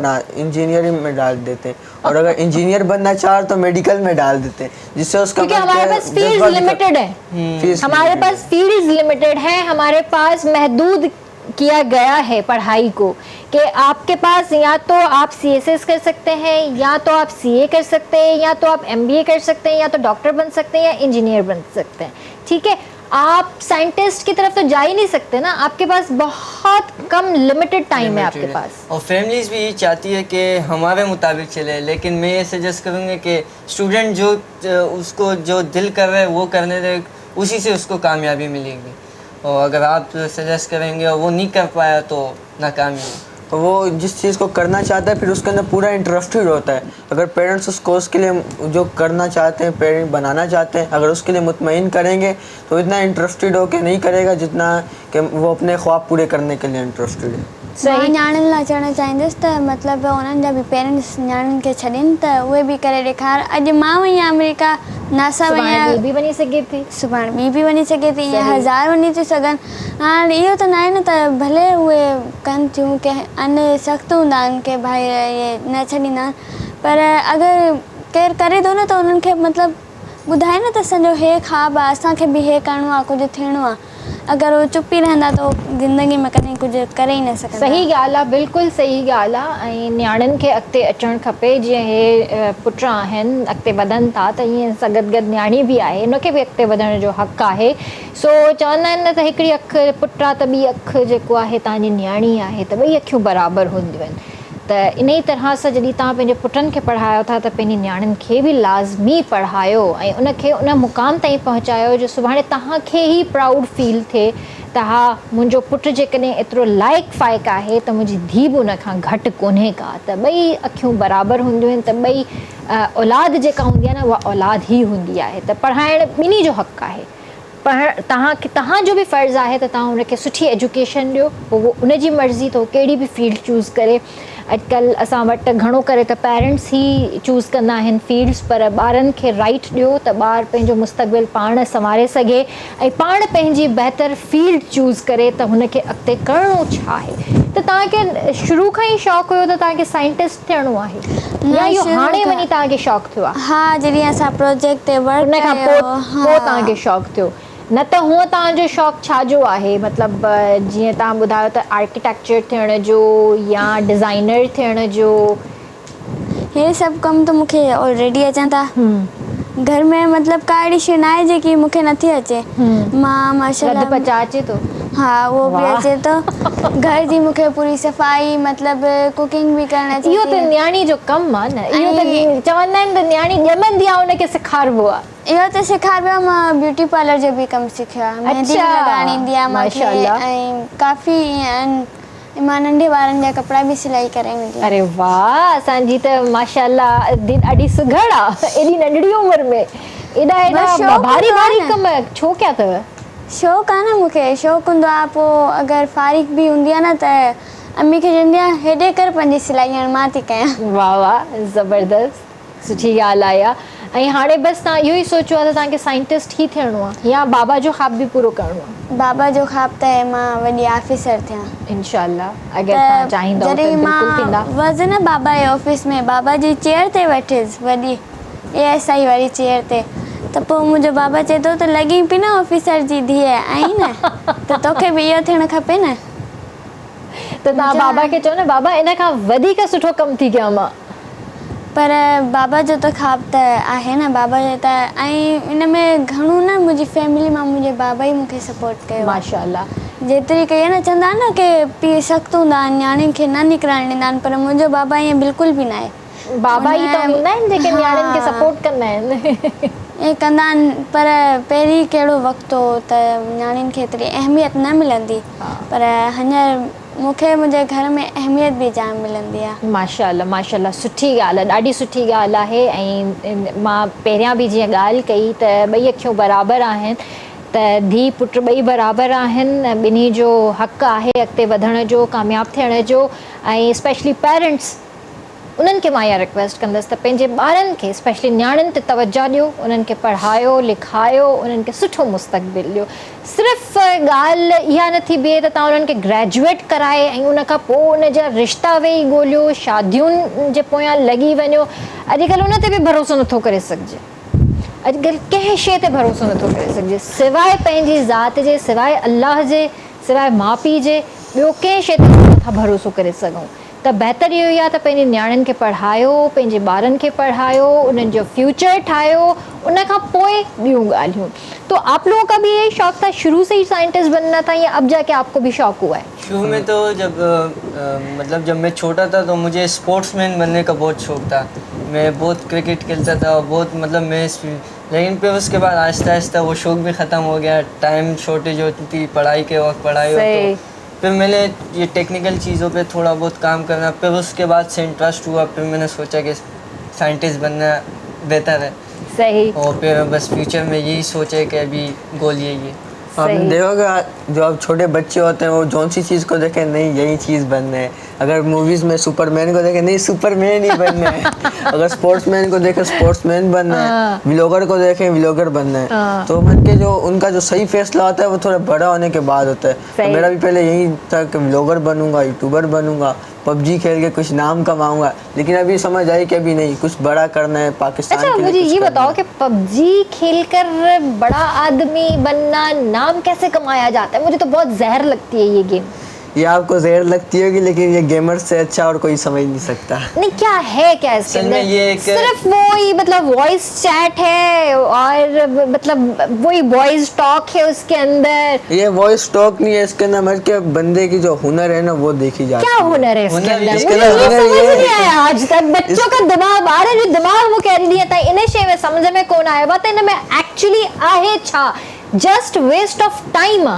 में डाल देते हैं, और अगर इंजीनियर बनना चाहे तो मेडिकल में डाल देते हैं, जिससे उसका क्योंकि हमारे पास फील्ड लिमिटेड है, हमारे पास फील्ड लिमिटेड है, हमारे पास महदूद किया गया है पढ़ाई को कि आपके पास या तो आप CSS कर सकते हैं, या तो आप CA कर सकते हैं, या तो आप MBA कर सकते हैं, या तो डॉक्टर बन सकते हैं, या इंजीनियर बन सकते हैं। ठीक है, आप साइंटिस्ट की तरफ तो जा ही नहीं सकते ना, आपके पास बहुत कम लिमिटेड टाइम है आपके पास। और फैमिलीज भी चाहती है कि हमारे मुताबिक चले, लेकिन मैं ये सजेस्ट करूँगा कि स्टूडेंट जो उसको जो दिल कर रहा है वो करने दे, उसी से उसको कामयाबी मिलेगी। और अगर आप सजेस्ट करेंगे और वो नहीं कर पाया तो नाकामी है। तो वो जिस चीज़ को करना चाहता है फिर उसके अंदर पूरा इंटरेस्टेड होता है। अगर पेरेंट्स उस कोर्स के लिए जो करना चाहते हैं, पेरेंट बनाना चाहते हैं, अगर उसके लिए मुतमईन करेंगे तो इतना इंटरेस्टेड होकर नहीं करेगा जितना कि वो अपने ख्वाब पूरे करने के लिए इंटरेस्टेड है। मां न्याणियुनि लाइ चवणु चाहींदसि त मतिलबु उन्हनि जा बि पेरेंट्स न्याणियुनि खे छॾनि त उहे बि करे ॾेखार। अॼु मां वई आहियां अमेरिका, नासा वई आहियां, ॿी बि वञी सघे थी, सुभाणे ॿी बि वञी सघे थी, ईअं हज़ार वञी थियूं सघनि। हाणे इहो त न आहे न त भले उहे कनि थियूं की अने सख़्तु हूंदा आहिनि की भाई इहे न छॾींदा आहिनि, पर अगरि केरु करे थो न त उन्हनि खे मतिलबु ॿुधाए न त असांजो हे ख़्वाबु आहे, असांखे बि हे करिणो आहे, कुझु थियणो आहे। अगर वो चुप ही रहंदा तो ज़िंदगी में कॾहिं कुझु करे ई न सघंदा। सही ॻाल्हि आहे, बिल्कुलु सही ॻाल्हि आहे। ऐं नियाणियुनि खे अॻिते अचणु खपे, जीअं हे पुट आहिनि अॻिते वधनि था त ईअं सां गॾु गॾु नियाणी बि आहे, उनखे बि अॻिते वधण जो हक़ु आहे। सो चवंदा आहिनि न त हिकिड़ी अखि पुटु आहे त ॿी अखि जेको आहे तव्हांजी नियाणी आहे, त ॿई अखियूं बराबरि हूंदियूं आहिनि। त इन ई तरह सां जॾहिं तव्हां पंहिंजे पुटनि खे पढ़ायो था त पंहिंजी नियाणियुनि खे बि लाज़मी पढ़ायो ऐं उनखे उन मुक़ाम ताईं पहुचायो जो सुभाणे तव्हांखे ई प्राउड फील थिए त हा मुंहिंजो पुटु जेकॾहिं एतिरो लाइक़ फ़ाइक़ आहे त मुंहिंजी धीउ बि उन खां घटि कोन्हे का। त ॿई अखियूं बराबरि हूंदियूं आहिनि, त ॿई औलाद जेका हूंदी आहे न उहा औलाद ई हूंदी आहे। त पढ़ाइणु ॿिन्ही जो हक़ु आहे। तव्हांजो बि फ़र्ज़ु आहे त तव्हां उनखे सुठी एजुकेशन ॾियो, पोइ उहो उनजी मर्ज़ी तो कहिड़ी बि फील्ड चूज़ करे। अॼुकल्ह असां वटि घणो करे त पेरेंट्स ई चूज़ कंदा आहिनि फील्ड्स, पर ॿारनि खे राइट ॾियो त ॿारु पंहिंजो मुस्तक़बिल पाण संवारे सघे ऐं पाण पंहिंजी बहितर फील्ड चूज़ करे त हुनखे अॻिते करिणो छा आहे। त तव्हांखे शुरू खां ई शौक़ु हुयो त तव्हांखे साइंटिस्ट थियणो आहे, या इहो हाणे वञी तव्हांखे शौक़ु थियो आहे? हा, जॾहिं असां प्रोजेक्ट ते वर्क उन खां पोइ तव्हांखे शौक़ु थियो। न त हूअं तव्हांजो शौक़ु छाजो आहे? मतिलबु जीअं तव्हां ॿुधायो त आर्किटेक्चर थियण जो या डिज़ाइनर थियण जो? हे सभु कमु त मूंखे ऑलरेडी अचनि था। घर में मतिलबु का अहिड़ी शइ न आहे जेकी मूंखे नथी अचे। मां माशाल्लाह रध पचा अचे थो? हा, उहो बि अचे थो। घर जी मूंखे पूरी सफ़ाई, मतिलबु कुकिंग बि करणु अचे। इहो त न्याणी जो कमु आहे न, इहो त चवंदा आहिनि त न्याणी ॼमंदी आहे उनखे सेखारिबो आहे। इहो त सेखारियो आहे। मां ब्यूटी पार्लर जो बि कमु सिखियो आहे, मेहंदी लॻाइण ईंदी आहे मूंखे, ऐं काफ़ी ईअं मां नंढे ॿारनि जा कपिड़ा बि सिलाई करे वेंदी आहियां। अरे वाह, असांजी त माशाल्लाह ॾाढी सुघड़ आहे, एॾी नंढड़ी उमिरि में एॾा भारी भारी कम छो कया अथव? शौक़ु आहे न मूंखे, शौक़ु हूंदो आहे। पोइ अगरि फारिग बि हूंदी आहे न त अम्मी खे चवंदी आहियां हेॾे कर पंहिंजी सिलाई, हाणे मां थी कयां। वाह वाह, ज़बरदस्त, सुठी ॻाल्हि आहे। ऐं हाणे बसि तव्हां इहो ई सोचियो आहे त तव्हांखे साइंटिस्ट ई थियणो आहे या बाबा जो ख़्वाब बि पूरो करिणो आहे? बाबा जो ख़्वाब त आहे मां वॾी ऑफिसर थियां इंशाल्लाह, अगरि तव्हां चाहींदव त बिल्कुलु थींदा। वज़ न बाबा जे ऑफिस में बाबा जी चेयर ते वेठिसि, वॾी ASI वारी चेयर ते, त पोइ मुंहिंजो बाबा चए थो त लॻी पई न ऑफिसर जी धीअ आई न, त तोखे बि इहो थियणु खपे न। त तव्हां बाबा खे चओ न बाबा इन खां वधीक सुठो कमु थी कयां मां। पर बाबा जो त ख़्वाब त आहे न, बाबा जो त। ऐं इन में घणो न मुंहिंजी फैमिली मां मुंहिंजे बाबा ई मूंखे सपोर्ट कयो माशाल्लाह। जेतिरी कई आहे न, चवंदा आहिनि न की पीउ सख़्तु हूंदा आहिनि, न्याणियुनि खे न निकिरणु ॾींदा आहिनि, पर मुंहिंजो बाबा ईअं बिल्कुलु बि न आहे। बाबा ई त हूंदा आहिनि जेके न्याणियुनि खे सपोर्ट कंदा आहिनि। ऐं कंदा आहिनि, पर पहिरीं कहिड़ो वक़्तु हो त न्याणियुनि खे एतिरी अहमियत न मिलंदी, पर हींअर मूंखे मुंहिंजे घर में अहमियत बि जाम मिलंदी आहे। माशाल्लाह माशाल्लाह, सुठी ॻाल्हि आहे, ॾाढी सुठी ॻाल्हि आहे। ऐं मां पहिरियां बि जीअं ॻाल्हि कई त ॿई अखियूं बराबरि आहिनि, त धीउ पुटु ॿई बराबरि आहिनि, ॿिन्ही जो हक़ु आहे अॻिते वधण जो, कामयाबु थियण जो। ऐं स्पेशली पेरेंट्स उन्हनि खे मां इहा रिक्वेस्ट कंदसि त पंहिंजे ॿारनि खे स्पेशली नियाणियुनि ते तवजो ॾियो, उन्हनि खे पढ़ायो लिखायो, उन्हनि खे सुठो मुस्तक़बिल ॾियो। सिर्फ़ु ॻाल्हि इहा नथी बीहे त तव्हां उन्हनि खे ग्रेजुएट कराए ऐं उन खां पोइ उन जा रिश्ता वेही ॻोल्हियो, शादियुनि जे पोयां लॻी वञो। अॼुकल्ह उन ते बि भरोसो नथो करे सघिजे, अॼुकल्ह कंहिं शइ ते भरोसो नथो करे सघिजे सवाइ पंहिंजी ज़ात जे, सवाइ अलाह जे, सवाइ माउ पीउ जे, ॿियो कंहिं शइ ते नथा भरोसो करे सघूं। त बहितर इहो ई आहे त पंहिंजे नियाणियुनि खे पढ़ायो, पंहिंजे ॿारनि खे पढ़ायो, उन्हनि जो फ्यूचर ठाहियो, उन खां पोइ ॿियूं ॻाल्हियूं। तो आप लोगों का भी यही शौक था, शुरू से ही साइंटिस्ट बनना था या अब जाके आपको भी शौक हुआ है? शुरू में तो जब जब मैं छोटा था तो मुझे स्पोर्ट्समैन बनने का बहुत शौक था। मैं बहुत क्रिकेट खेलता था और बहुत लेकिन फिर उसके बाद आहिस्ता आहिस्ता वो शौक भी ख़त्म हो गया। टाइम शॉर्टेज होती थी, पढ़ाई के वक्त पढ़ाई हो, तो फिर मैंने ये टेक्निकल चीज़ों पे थोड़ा बहुत काम करना, फिर उसके बाद से इंटरेस्ट हुआ। फिर मैंने सोचा कि साइंटिस्ट बनना बेहतर है। सही। और फिर बस फ्यूचर में यही सोचा कि अभी गोल यही है। आपने देखोगे जो अब छोटे बच्चे होते हैं वो जौन सी चीज़ को देखें नहीं यही चीज़ बनना है। अगर मूवीज़ में सुपरमैन को देखें नहीं सुपरमैन ही बनना है। अगर स्पोर्ट्समैन को देखें स्पोर्ट्समैन बनना है, व्लॉगर को देखें व्लॉगर बनना है। तो मन के जो उनका जो सही फैसला होता है वो थोड़ा बड़ा होने के बाद होता है। तो मेरा भी पहले यही था कि व्लॉगर बनूंगा, यूट्यूबर बनूंगा, पबजी खेल के कुछ नाम कमाऊंगा, लेकिन अभी समझ आई कि अभी नहीं, कुछ बड़ा करना है पाकिस्तान के लिए। मुझे ये बताओ कि पबजी खेलकर बड़ा आदमी बनना, नाम कैसे कमाया जाता है? मुझे तो बहुत जहर लगती है ये गेम। ये आपको जहर लगती होगी लेकिन ये गेमर से अच्छा और कोई समझ नहीं सकता। नहीं क्या है क्या इसके अंदर? ये सिर्फ वो ही मतलब वॉइस चैट है और मतलब वही वॉइस टॉक है उसके अंदर। ये वॉइस टॉक नहीं है इसके अंदर, मतलब के बंदे की जो हुनर है ना वो देखी जाती है। क्या हुनर है इसके अंदर? इसके मुझे अंदर ये हुनर समझ ये नहीं आया आज तक। बच्चों का दिमाग आ रहे जो दिमाग वो कह रही है इन शे में समझ में कोन आया बात इन में एक्चुअली आहे छा? Just waste of time.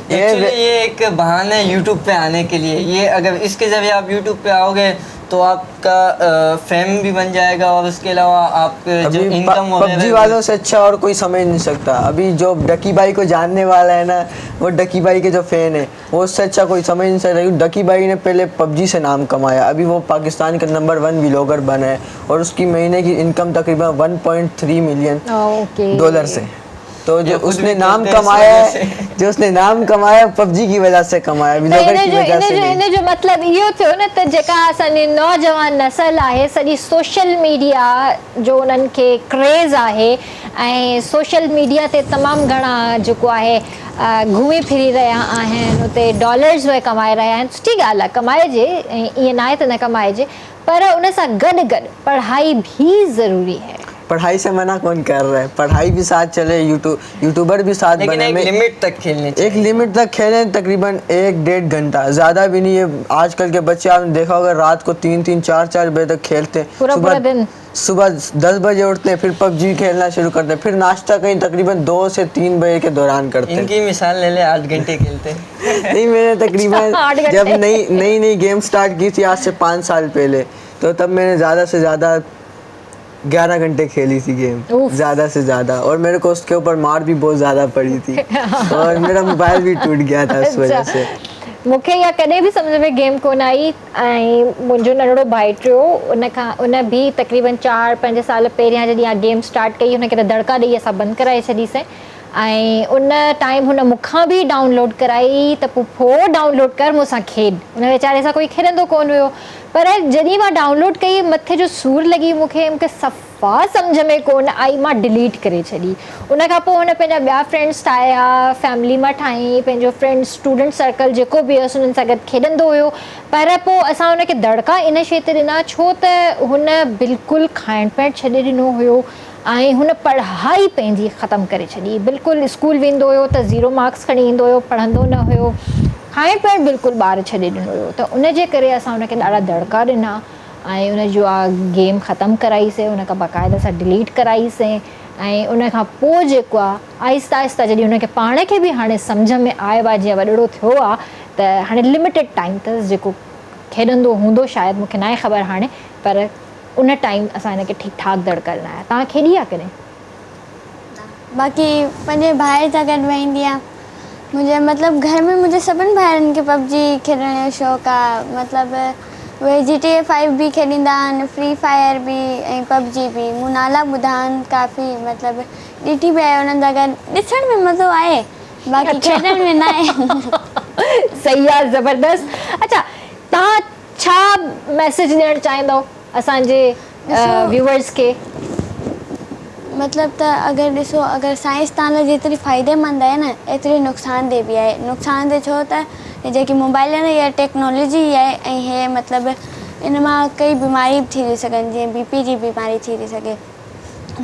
Actually ये एक बहाना है यूट्यूब पे आने के लिए। ये अगर इसके जरिए आप यूट्यूब पे आओगे तो आपका फेम भी बन जाएगा और उसके अलावा आप जो इनकम पबजी वालों से अच्छा और कोई समझ नहीं सकता। अभी जो डकी भाई को जानने वाला है ना, वो डकी भाई के जो फैन है वो उससे अच्छा कोई समझ नहीं सकता। डकी भाई ने पहले पबजी से नाम कमाया, अभी वो पाकिस्तान का नंबर 1 व्लॉगर बना है और उसकी महीने की इनकम तकरीबन 1.3 मिलियन डॉलर से। तो जो उसने नाम कमाया है, जो उसने नाम कमाया पबजी की वजह से कमाया, व्लॉगर की वजह से नहीं। इने जो मतलब इहो थियो न त जेका असांजी नौजवान नस्ल आहे सॼी सोशल मीडिया जो उन्हनि खे क्रेज़ आहे ऐं सोशल मीडिया ते तमामु घणा जेको आहे घुमी फिरी रहिया आहिनि, उते डॉलर्स उहे कमाए रहिया आहिनि। सुठी ॻाल्हि आहे, कमाइजे, ईअं न आहे त न कमाइजे, पर उन सां गॾु गॾु पढ़ाई भी ज़रूरी है। पढ़ाई से मना कौन कर रहा है? पढ़ाई भी साथ चले, यूट्यूबर भी साथ लेकिन बने, एक लिमिट तक खेलने चाहिए। एक लिमिट तक खेलें, तकरीबन 1-1.5 घंटा, ज़्यादा भी नहीं है। आजकल के बच्चे आपने देखा होगा रात को 3-3, 4-4 बजे तक खेलते हैं। पूरा दिन सुबह 10 बजे उठते हैं, फिर पबजी खेलना शुरू करते हैं, फिर नाश्ता कहीं तकरीबन 2 से 3 बजे के दौरान करते हैं। इनकी मिसाल ले ले, 8 घंटे खेलते हैं। नहीं, मैंने तकरीबन जब नई गेम स्टार्ट की थी आज से 5 साल पहले, तो तब मैंने ज़्यादा से ज़्यादा 11 घंटे खेली थी गेम, ज़्यादा से ज़्यादा, और मेरे को उसके ऊपर मार भी बहुत ज़्यादा पड़ी थी और मेरा मोबाइल भी टूट गया था उस वजह से। मूंखे इहा कॾहिं बि सम्झ में गेम कोन आई। ऐं मुंहिंजो नंढड़ो भाई टियो, उन बि तक़रीबन 4-5 साल पहिरियां जॾहिं इहा गेम स्टार्ट कई, हुनखे त दड़का ॾेई असां बंदि कराए छॾीसीं। ऐं उन टाइम हुन मूंखां बि डाउनलोड कराई त पोइ डाउनलोड कर मूंसां खेॾ। उन वीचारे सां कोई खेॾंदो कोन हुयो, पर जॾहिं मां डाउनलोड कई मथे जो सूर लॻी मूंखे सफ़ा सम्झ में कोन आई, मां डिलीट करे छॾी। उन खां पोइ हुन पंहिंजा ॿिया फ्रेंड्स ठाहिया, फैमिली मां ठाही, पंहिंजो फ्रेंड्स स्टूडेंट सर्कल जेको बि हुयुसि उन्हनि सां गॾु खेॾंदो हुयो। पर पोइ असां हुनखे दड़का इन शइ ते ॾिना छो त हुन बिल्कुलु खाइण पीअण छॾे ॾिनो हुयो ऐं हुन पढ़ाई पंहिंजी ख़तमु करे छॾी। बिल्कुलु स्कूल वेंदो हुयो त 0 मार्क्स खणी ईंदो हुयो, पढ़ंदो न हुयो, खाइण पीअण बिल्कुलु ॿार छॾे ॾिनो हुयो। त उन जे करे असां हुनखे ॾाढा दड़का ॾिना ऐं उन जो गेम ख़तमु कराईसीं, उन खां बाक़ाइदा सां डिलीट कराईसीं। ऐं उन खां पोइ जेको आहे आहिस्ता आहिस्ता जॾहिं उनखे पाण खे बि हाणे सम्झ में आयो आहे, जीअं वॾड़ो थियो आहे, त हाणे लिमिटेड टाइम अथसि जेको खेॾंदो हूंदो शायदि, मूंखे न आहे ख़बर हाणे, पर उन टाइम असां हिनखे ठीकु ठाक दड़का ॾिना आहे। तव्हां खेॾी आहे कॾहिं? बाक़ी पंहिंजे भाई सां गॾु वेंदी आहियां। मुंहिंजे मतिलबु घर में मुंहिंजे सभिनि भाइरनि खे पबजी खेॾण जो शौक़ु आहे। मतिलबु उहे GTA 5 बि खेॾींदा आहिनि, फ्री फायर बि ऐं PUBG बि। मूं नाला ॿुधा आहिनि काफ़ी, मतिलबु ॾिठी बि आहे उन्हनि जा गॾु। ॾिसण में मज़ो आहे, बाक़ी अच्छा। खेॾण में न आहे। सही आहे, ज़बरदस्त। अच्छा, तव्हां छा मैसेज ॾियणु चाहींदव असांजे व्यूअर्स खे? मतिलबु त अगरि ॾिसो, अगरि साइंस तव्हां लाइ जेतिरी फ़ाइदेमंद आहे न, एतिरी नुक़सानदेह बि आहे। नुक़सानदेह छो त जेकी मोबाइल आहे न, इहा टेक्नोलॉजी आहे ऐं हे मतिलबु इन मां कई बीमारी बि थी थी सघनि, जीअं BP जी बीमारी थी थी सघे,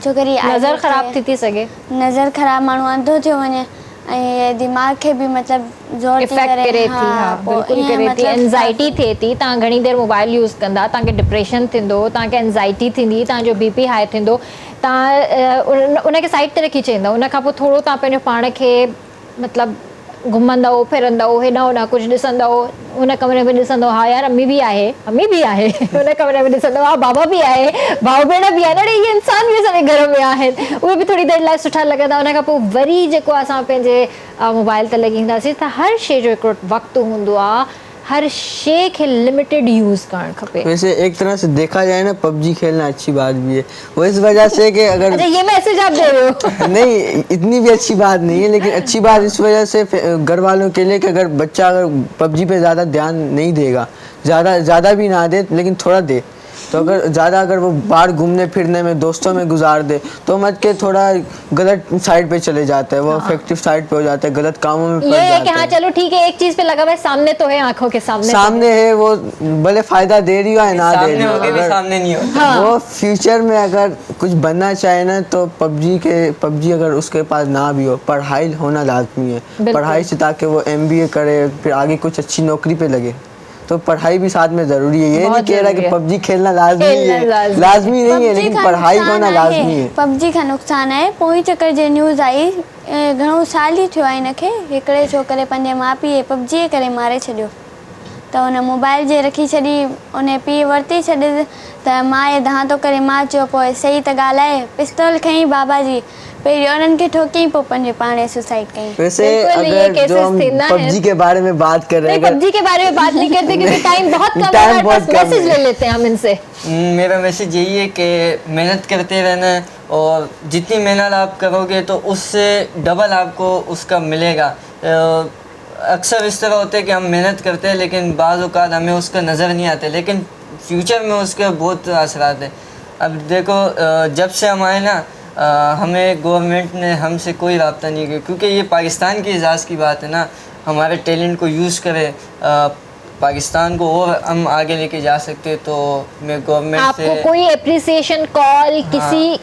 छो करी नज़र ख़राब थी सघे, नज़र ख़राब, माण्हू अंधो थियो वञे ऐं दिमाग़ खे बि मतिलबु ज़ोर थी इफेक्ट करे। करे थी, हा बिल्कुलु करे थी। एंज़ाइटी थिए थी, तव्हां घणी देरि मोबाइल यूज़ कंदा, तव्हांखे डिप्रेशन थींदो, तव्हांखे एंज़ाइटी थींदी, तव्हांजो BP हाई थींदो। तव्हां उनखे साइड ते रखी छॾींदव। उन खां पोइ थोरो तव्हां पंहिंजो पाण खे मतिलबु घुमंदव फिरंदव, हेॾां होॾां कुझु ॾिसंदव, हुन कमरे में ॾिसंदव हा यार अम्मी बि आहे हुन कमरे में ॾिसंदव हा बाबा बि आहे, भाउ भेण बि आहे, अड़े इहे इंसान बि असांजे घर में आहिनि, उहे बि थोरी देरि लाइ सुठा लॻंदा। उन खां पोइ वरी जेको असां पंहिंजे मोबाइल ते लॻी ईंदासीं, त हर शइ जो हिकिड़ो वक़्तु हूंदो आहे, हर शइ खे लिमिटेड यूज़ करणु खपे। वैसे एक तरह से देखा जाए ना, PUBG खेलना अच्छी बात भी है, वो इस वजह से कि अगर अच्छा, ये मैसेज आप दे रहे हो? नहीं, इतनी भी अच्छी बात नहीं है, लेकिन अच्छी बात इस वजह से घर वालों के लिए कि अगर बच्चा अगर PUBG पे ज़्यादा ध्यान नहीं देगा, ज़्यादा भी ना दे लेकिन थोड़ा दे, तो अगर वो बाहर घूमने फिरने में दोस्तों में गुजार दे, तो मत के थोड़ा गलत साइड पे चले जाता है, वो अफेक्टिव साइड पे हो जाता है, गलत कामों में पड़ ये है कि जाता हाँ है। चलो ठीक है, एक चीज पे लगा हुआ है, सामने तो है, आंखों के सामने है वो, भले फायदा दे रही हो या ना दे रही हो, सामने सामने नहीं होता। हाँ। वो फ्यूचर में अगर कुछ बनना चाहे ना, तो PUBG अगर उसके पास ना भी हो, पढ़ाई होना लाजमी है। बिल्कुल। पढ़ाई से ताकि वो MBA करे, फिर आगे कुछ अच्छी नौकरी पे लगे, तो पढ़ाई भी साथ में जरूरी है। ये नहीं कह रहा कि PUBG खेलना लाजमी है, लाजमी नहीं है, लेकिन पढ़ाई होना लाजमी है। PUBG का नुक़सान आहे। पोइ चक्कर जे न्यूज़ आई, घणो साल ई थियो आहे हिनखे, हिकिड़े छोकिरे पंहिंजे माउ पीउ PUBG जे करे मारे छॾियो। त हुन मोबाइल जे रखी छॾी, उन पीउ वरिती छॾी, त माउ जे दांह थो करे, मां चयो पोइ सही त ॻाल्हि आहे, पिस्तौल खईं बाबा जी, पहिरीं उन्हनि खे ठोकियईं, पोइ पंहिंजे पाण सुसाइड कयईं। वैसे बिल्कुल, ये अगर केसेस जो हम थींदा PUBG हैं। के बारे में बात कर रहे हैं, नहीं, PUBG के बारे में बात नहीं करते क्योंकि टाइम बहुत कम है, टाइम हमारे बहुत पास कम मैसेज है। ले लेते हैं हम इनसे। मेरा मैसेज यही है कि मेहनत करते रहना है, और जितनी मेहनत आप करोगे तो उससे डबल आपको उसका मिलेगा। अक्सर इस तरह होता है कि हम मेहनत करते हैं लेकिन बाज़ औक़ात हमें उसका नज़र नहीं आता, लेकिन फ्यूचर में उसके बहुत असरात हैं। अब देखो, जब से हम आए ना, हमें गवर्नमेंट ने हमसे कोई रब्ता नहीं किया, क्योंकि ये पाकिस्तान की एजाज़ की बात है ना। हमारे टैलेंट को यूज़ करें, पाकिस्तान को और हम आगे लेके जा सकते, तो मैं गवर्नमेंट से आपको कोई एप्रिसिएशन कॉल किसी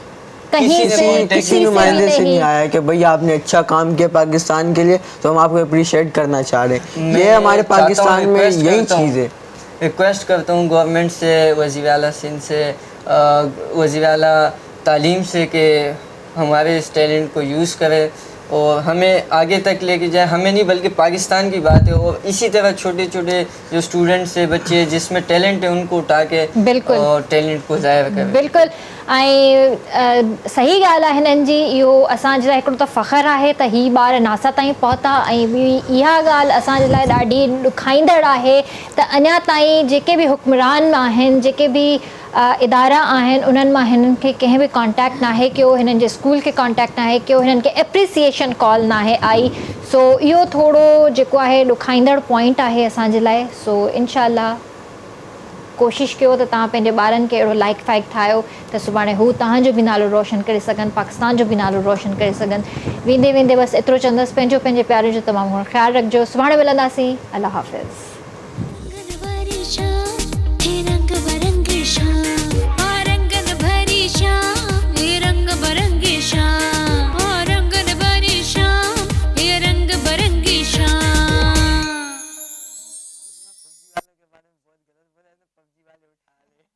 कहीं से किसी नुमाइंदे से नहीं आया कि भाई आपने अच्छा काम किया पाकिस्तान के लिए, तो हम आपको अप्रिशिएट करना चाह रहे हैं। ये हमारे पाकिस्तान में यही चीज़ है। रिक्वेस्ट करता हूँ गवर्नमेंट से, वज़ीर आला सिंध से, वज़ीर आला तालीम से, कि हमारे इस टैलेंट को यूज़ करें और हमें आगे तक लेके जाए। हमें नहीं बल्कि पाकिस्तान की बात है, और इसी तरह छोटे छोटे जो स्टूडेंट्स है, बच्चे जिसमें टैलेंट है, उनको उठा के बिल्कुल और टैलेंट को ज़ाहिर करें। बिल्कुल। ऐं सही ॻाल्हि आहे हिननि जी, इहो असांजे लाइ हिकिड़ो त फ़ख़्रु आहे त ही ॿार नासा ताईं पहुता, ऐं ॿी इहा ॻाल्हि असांजे लाइ ॾाढी ॾुखाईंदड़ आहे त अञा ताईं जेके बि हुक्मरान आहिनि, जेके बि इदारा आहिनि, उन्हनि मां हिननि खे कंहिं बि कॉन्टेक्ट नाहे कयो, हिननि जे स्कूल खे कॉन्टेक्ट नाहे कयो, हिननि खे एप्रिसिएशन कॉल नाहे आई। सो इहो थोरो जेको आहे ॾुखाईंदड़ पॉइंट आहे असांजे लाइ। सो इंशाअल्लाह कोशिशि कयो त तव्हां पंहिंजे ॿारनि खे अहिड़ो लाइक फाइक ठाहियो त सुभाणे हू तव्हांजो बि नालो रोशन करे सघनि, पाकिस्तान जो बि नालो रोशन करे सघनि। वेंदे वेंदे बसि एतिरो चवंदसि, पंहिंजे प्यारे जो तमामु घणो ख़्यालु रखिजो। सुभाणे मिलंदासीं। अल्लाह हाफ़िज़।